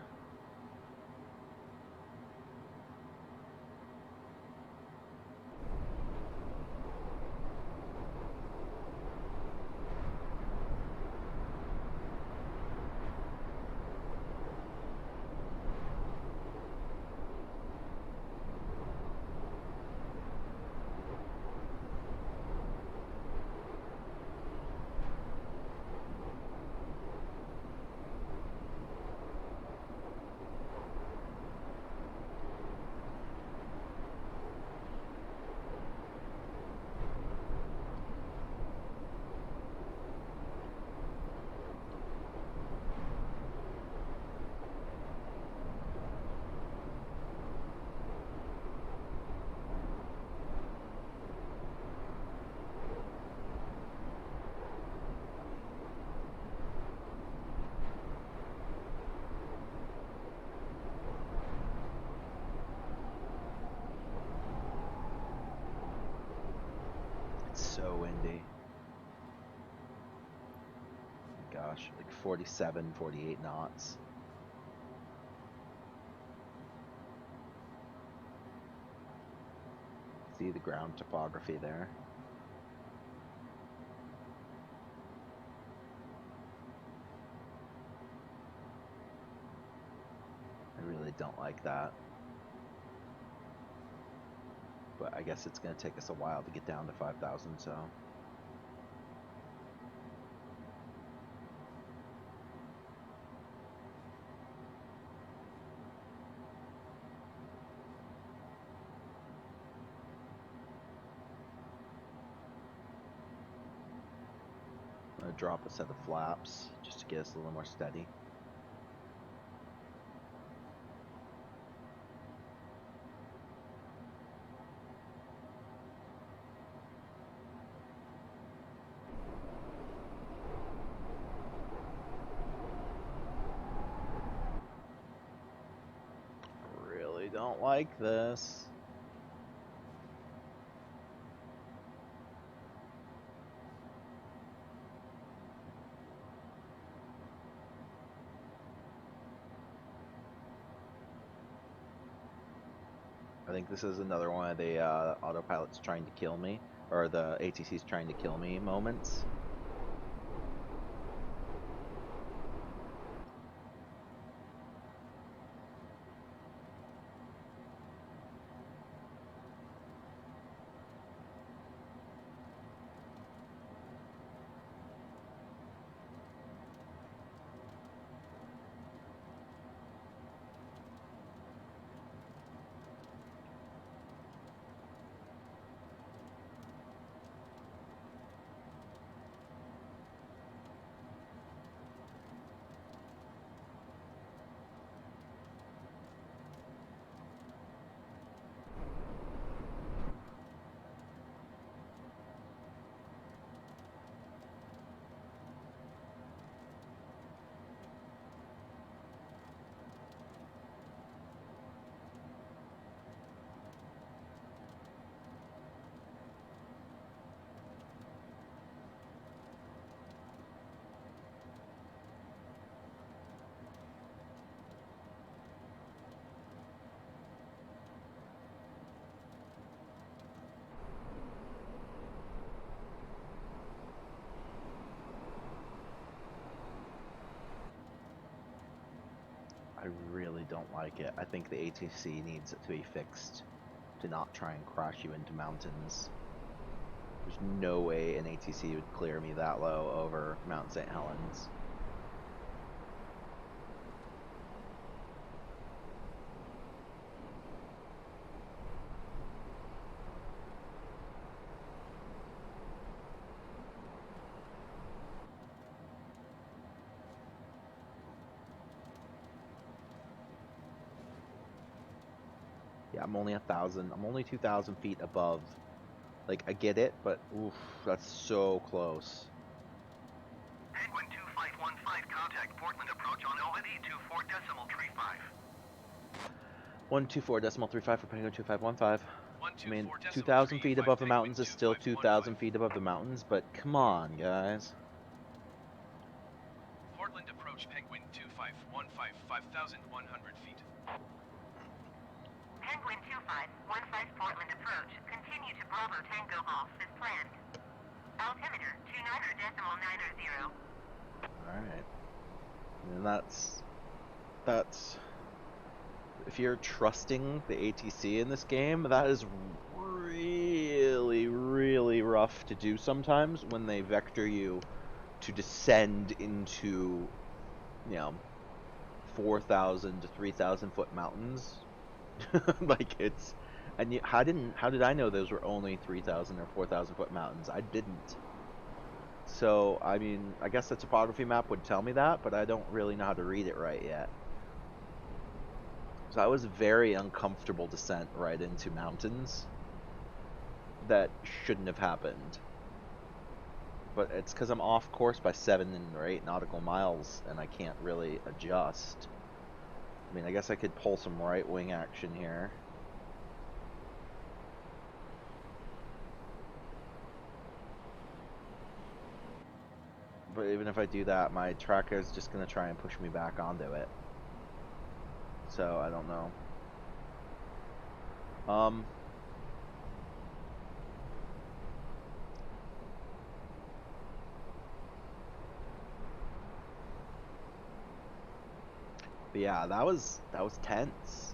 It's so windy. Gosh, like 47, 48 knots. See the ground topography there. I really don't like that. But I guess it's going to take us a while to get down to 5,000, so... I'm going to drop a set of flaps just to get us a little more steady. Really don't like this. I think this is another one of the autopilot's trying to kill me, or the ATC's trying to kill me moments. I really don't like it. I think the ATC needs it to be fixed to not try and crash you into mountains. There's no way an ATC would clear me that low over Mount St. Helens. I'm only 1,000. I'm only 2,000 feet above. Like, I get it, but oof, that's so close. Penguin 2515, contact Portland approach on LNE 24.35. 124.35 for Penguin 2515. I mean, 124.35 2,000 feet above the Penguin mountains is still 2,000 2515. feet above the mountains, but come on, guys. Portland approach Penguin 2515, 5,100 feet. Penguin 2515 Portland approach. Continue to Bravo Tango off as planned. Altimeter 29.90. Alright. And that's if you're trusting the ATC in this game, that is really, really rough to do sometimes when they vector you to descend into, you know, 4,000 to 3,000 foot mountains. Like, it's, and how did I know those were only 3,000 or 4,000 foot mountains? I didn't. So, I mean, I guess the topography map would tell me that, but I don't really know how to read it right yet. So that was a very uncomfortable descent right into mountains that shouldn't have happened. But it's because I'm off course by 7 or 8 nautical miles, and I can't really adjust. I mean, I guess I could pull some right wing action here. But even if I do that, my tracker is just going to try and push me back onto it. So, I don't know. But yeah, that was tense.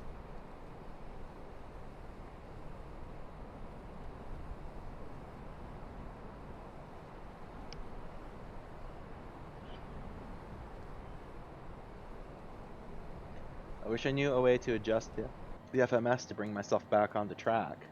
I wish I knew a way to adjust the FMS to bring myself back onto track.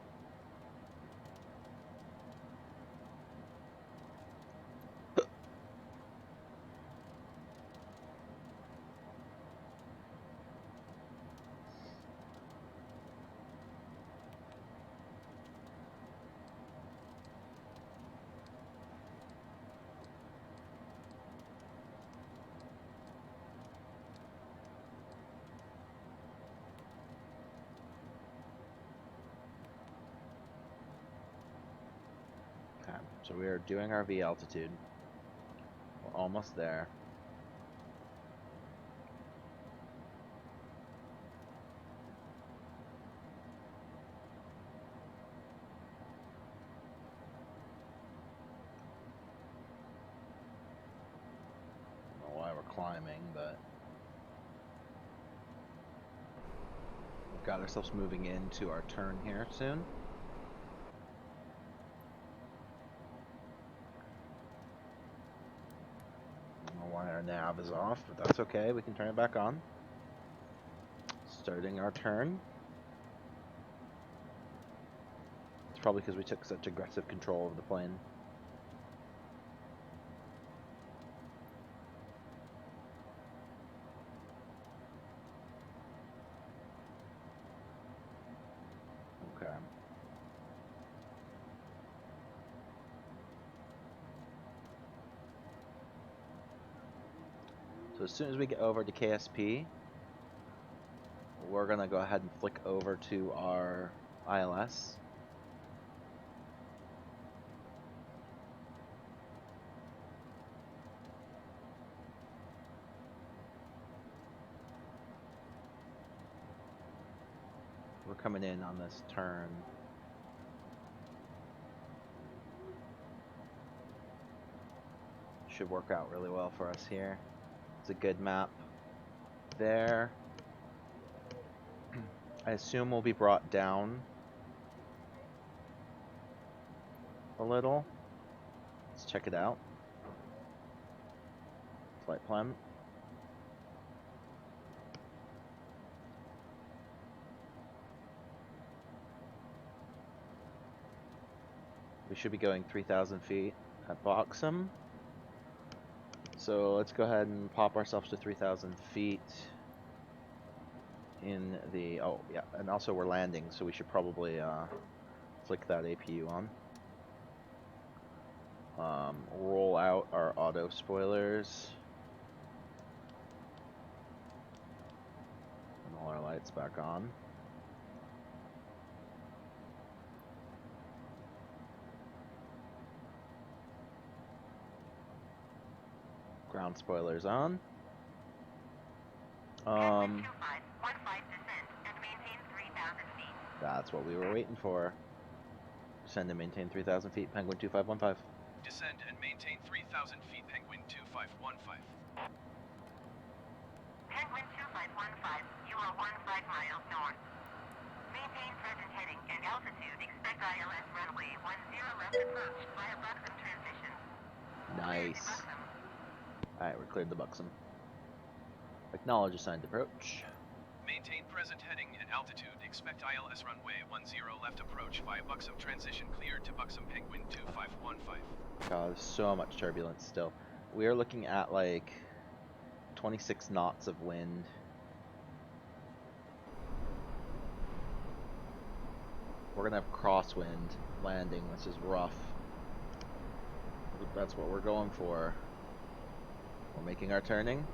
Okay, so we are doing our V altitude. We're almost there. I don't know why we're climbing, but we've got ourselves moving into our turn here soon. I don't know why our nav is off, but that's okay. We can turn it back on. Starting our turn. It's probably because we took such aggressive control of the plane. Okay. So as soon as we get over to KSP, we're going to go ahead and flick over to our ILS. We're coming in on this turn. Should work out really well for us here. It's a good map there. I assume we'll be brought down a little. Let's check it out. Flight plan. We should be going 3,000 feet at Boxham. So let's go ahead and pop ourselves to 3,000 feet. in the, oh yeah, and also we're landing, so we should probably flick that APU on. Roll out our auto spoilers. And all our lights back on. Ground spoilers on. Penguin 2515 descend and maintain 3,000 feet. That's what we were waiting for. Descend and maintain 3,000 feet, Penguin 2515. Descend and maintain 3,000 feet, Penguin 2515. Penguin 2515, you are 15 miles north. Maintain present heading and altitude. Expect ILS runway 10 left approach via Buxom transition. Nice. Alright, we're cleared the Buxom. Acknowledge assigned approach. Maintain present heading and altitude. Expect ILS runway 10 left approach via Buxom transition cleared to Buxom Penguin 2515. God, there's so much turbulence still. We are looking at like 26 knots of wind. We're gonna have crosswind landing, which is rough. That's what we're going for. We're making our turning.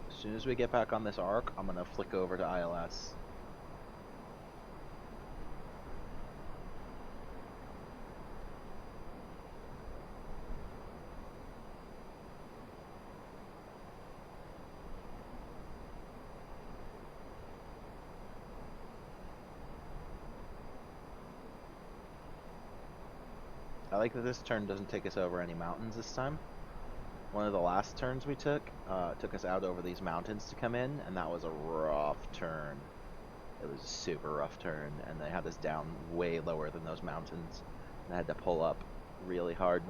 As soon as we get back on this arc, I'm gonna flick over to ILS. I like that this turn doesn't take us over any mountains this time. One of the last turns we took us out over these mountains to come in, and that was a rough turn. It was a super rough turn, and they had us down way lower than those mountains. And I had to pull up really hard.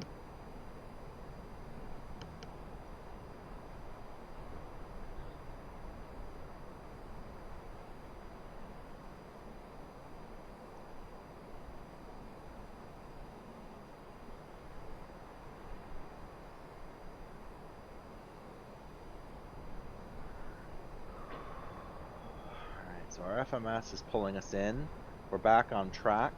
So our FMS is pulling us in. We're back on track.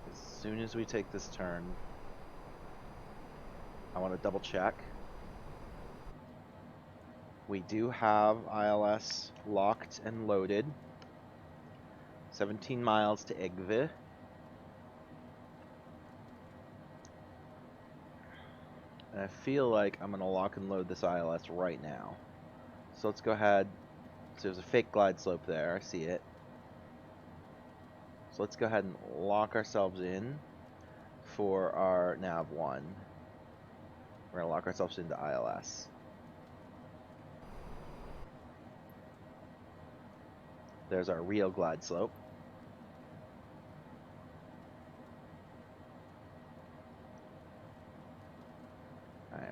As soon as we take this turn, I want to double check. We do have ILS locked and loaded. 17 miles to Egve. And I feel like I'm going to lock and load this ILS right now. So let's go ahead. So there's a fake glide slope there. I see it. So let's go ahead and lock ourselves in for our nav 1. We're going to lock ourselves into ILS. There's our real glide slope.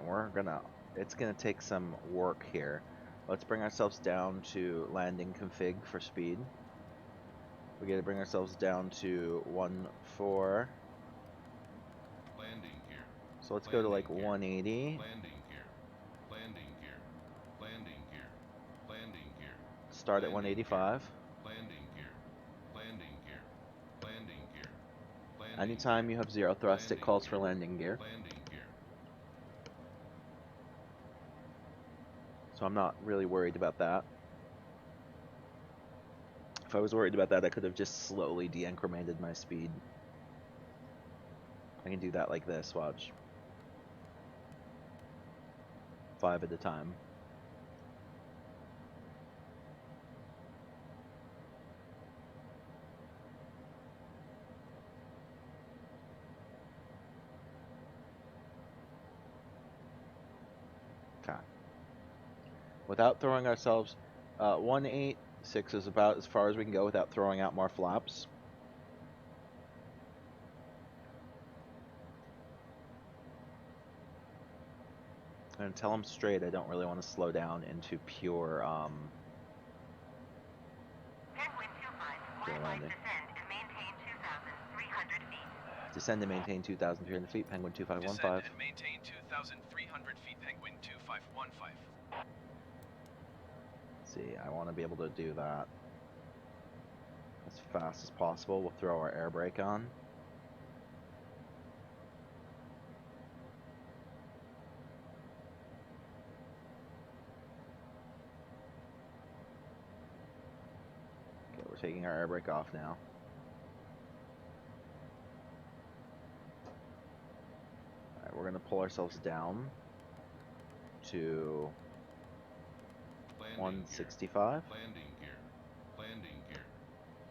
Alright, it's gonna take some work here. Let's bring ourselves down to landing config for speed. We gotta bring ourselves down to 1.4. Landing gear. So let's go to like Landing gear. 180. Landing gear. Landing gear. Landing gear. Landing gear. Start at Landing gear. 185. Landing gear. Landing gear. Landing gear. Landing Anytime gear. you have zero thrust, it Landing calls gear. for landing gear. Landing gear. So I'm not really worried about that. If I was worried about that, I could have just slowly de-incremented my speed. I can do that like this, watch. 5 at a time. Okay. Without throwing ourselves, 186 is about as far as we can go without throwing out more flaps. I'm gonna tell them straight I don't really want to slow down into pure Penguin 25, landing. descend and maintain 2,300 feet. Descend and maintain 2,300 feet. Penguin 2515. Descend and maintain 2,300 feet. Penguin 2515. See, I want to be able to do that as fast as possible. We'll throw our air brake on. Okay, we're taking our air brake off now. Alright, we're going to pull ourselves down to Landing 165. Gear. Landing gear. Landing gear.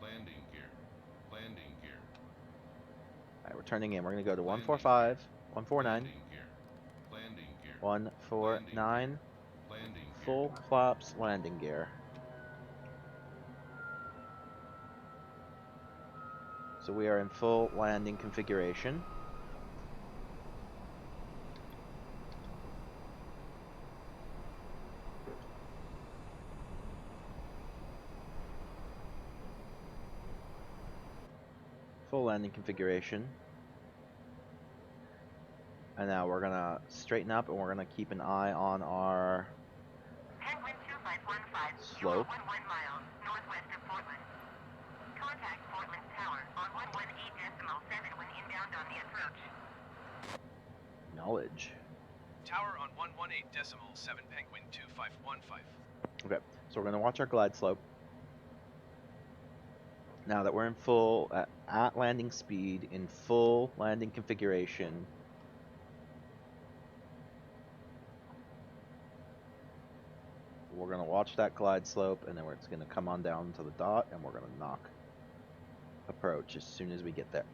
Landing gear. Landing gear. Alright, we're turning in. We're going to go to Landing 145, 149, Landing gear. Landing gear. 149, Landing gear. full flaps landing gear. So we are in full landing configuration. Full landing configuration. And now we're gonna straighten up and we're gonna keep an eye on our Penguin 2515, slope. 11 miles northwest of Portland. Contact Portland Tower on 118.7 when inbound on the approach. Knowledge. Tower on 118.7. Penguin 2515. Okay, so we're gonna watch our glide slope. Now that we're in full, at landing speed, in full landing configuration, we're going to watch that glide slope, and then it's going to come on down to the dot, and we're going to knock approach as soon as we get there.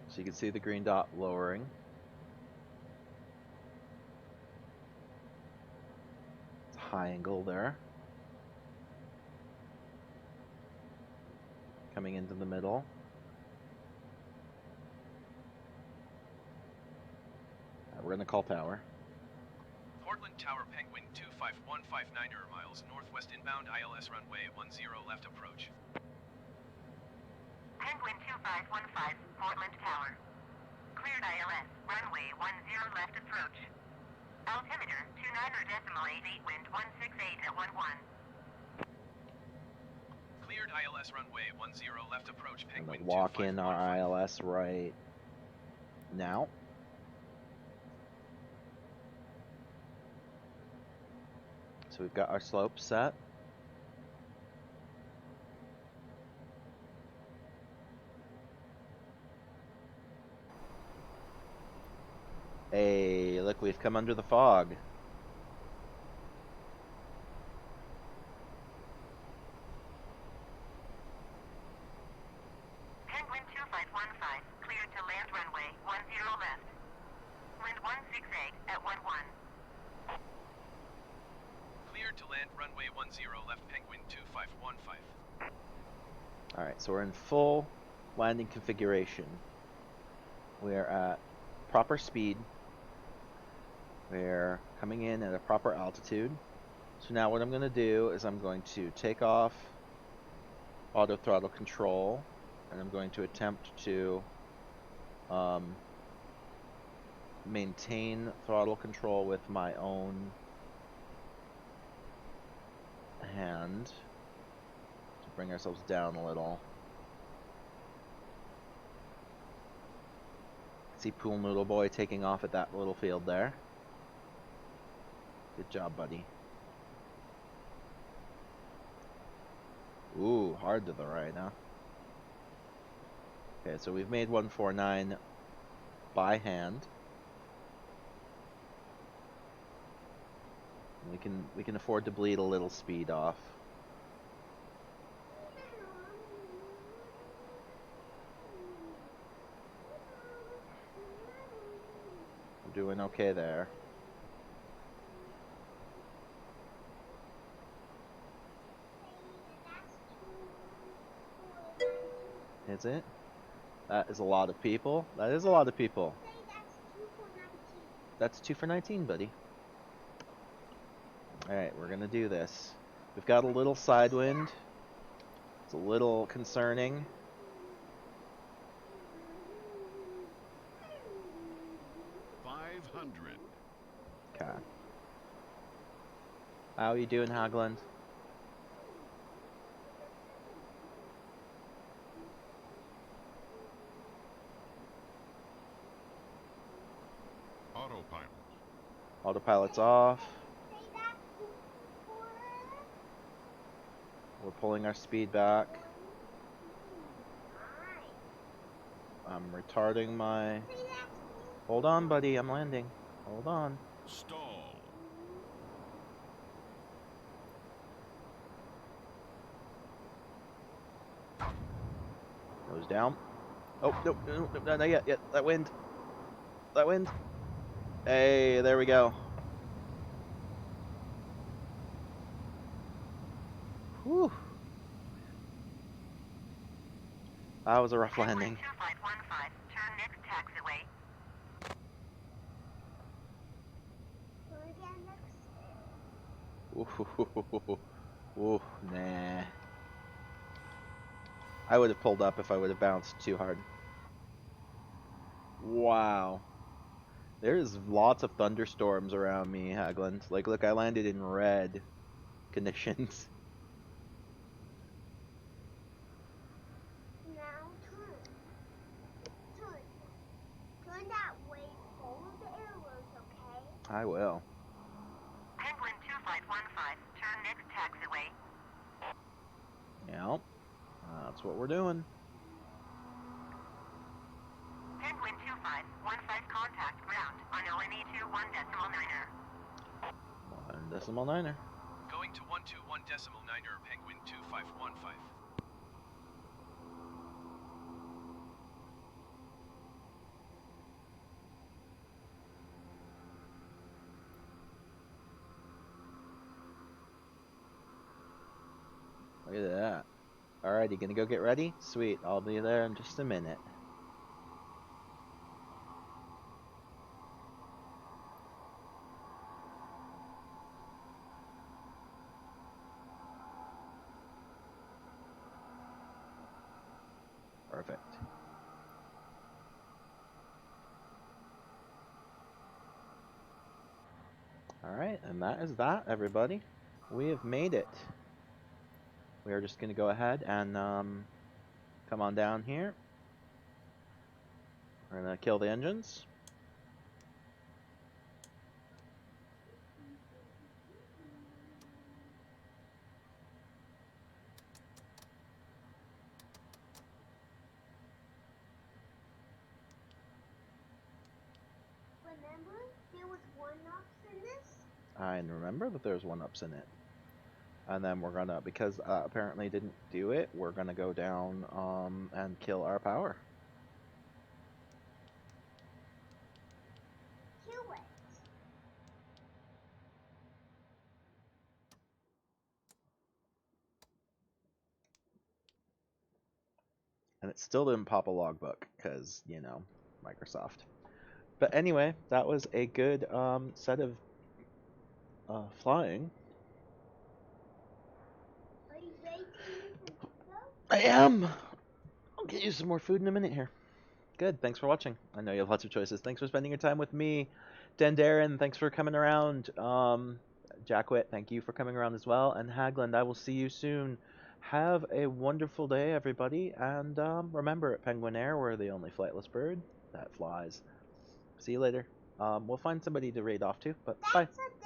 So you can see the green dot lowering. It's a high angle there. Coming into the middle. We're going to call tower. Portland Tower. Penguin 25159 miles northwest inbound. ILS runway 10 left approach. Penguin 2515, Portland Tower. Cleared ILS, runway 10 left approach. Altimeter 29.88, wind 168 at 11. Cleared ILS runway 10 left approach. I'm Penguin going to walk in our 2515. ILS right now. So we've got our slope set. Hey, look, we've come under the fog. Penguin 2515, cleared to land runway 10 left. Wind 168 at 11. Cleared to land runway 10 left. Penguin 2515. Alright, so we're in full landing configuration. We're at proper speed. We're coming in at a proper altitude. So now what I'm going to do is I'm going to take off auto throttle control, and I'm going to attempt to maintain throttle control with my own hand to bring ourselves down a little. See Pool Noodle Boy taking off at that little field there. Good job, buddy. Ooh, hard to the right, huh? Okay, so we've made 149 by hand. We can afford to bleed a little speed off. We're doing okay there. Is it? That is a lot of people. That is a lot of people. Say that's 2 for 19. That's 2 for 19, buddy. Alright, we're gonna do this. We've got a little side wind. It's a little concerning. $500. Okay. How are you doing, Hagland? Autopilot. Autopilot's off. Say that's 2 for We're pulling our speed back. 9. I'm retarding my... Say that's Hold on, buddy. I'm landing. Hold on. Stall. Nose down. Oh, no, no, no, not yet. That wind. That wind. Hey, there we go. Whew. That was a rough landing. 2515, turn next taxiway. Ooh, nah. I would have pulled up if I would have bounced too hard. Wow. There's lots of thunderstorms around me, Hagland. Like, look, I landed in red conditions. Now turn. Turn that way. Follow the arrows, okay? I will. Penguin 2515, turn next taxiway. Yeah. That's what we're doing. Penguin 2515, contact ground on ONE 21.9er. 1.9er. Going to 121.9er, Penguin 2515. Look at that. Alrighty, gonna go get ready? Sweet, I'll be there in just a minute. Perfect. Alright, and that is that, everybody. We have made it. We are just going to go ahead and come on down here. We're going to kill the engines. Remember, there was 1-ups in this? I remember that there's 1-ups in it. And then we're going to, because apparently didn't do it, we're going to go down and kill our power. Kill it. And it still didn't pop a logbook, because, you know, Microsoft. But anyway, that was a good set of flying. Are you ready to eat some pizza? I am! I'll get you some more food in a minute here. Good, thanks for watching. I know you have lots of choices. Thanks for spending your time with me. Dendaren, thanks for coming around. Jackwit, thank you for coming around as well. And Hagland, I will see you soon. Have a wonderful day, everybody. And remember, at Penguin Air, we're the only flightless bird that flies. See you later. We'll find somebody to raid off to, but bye. That's a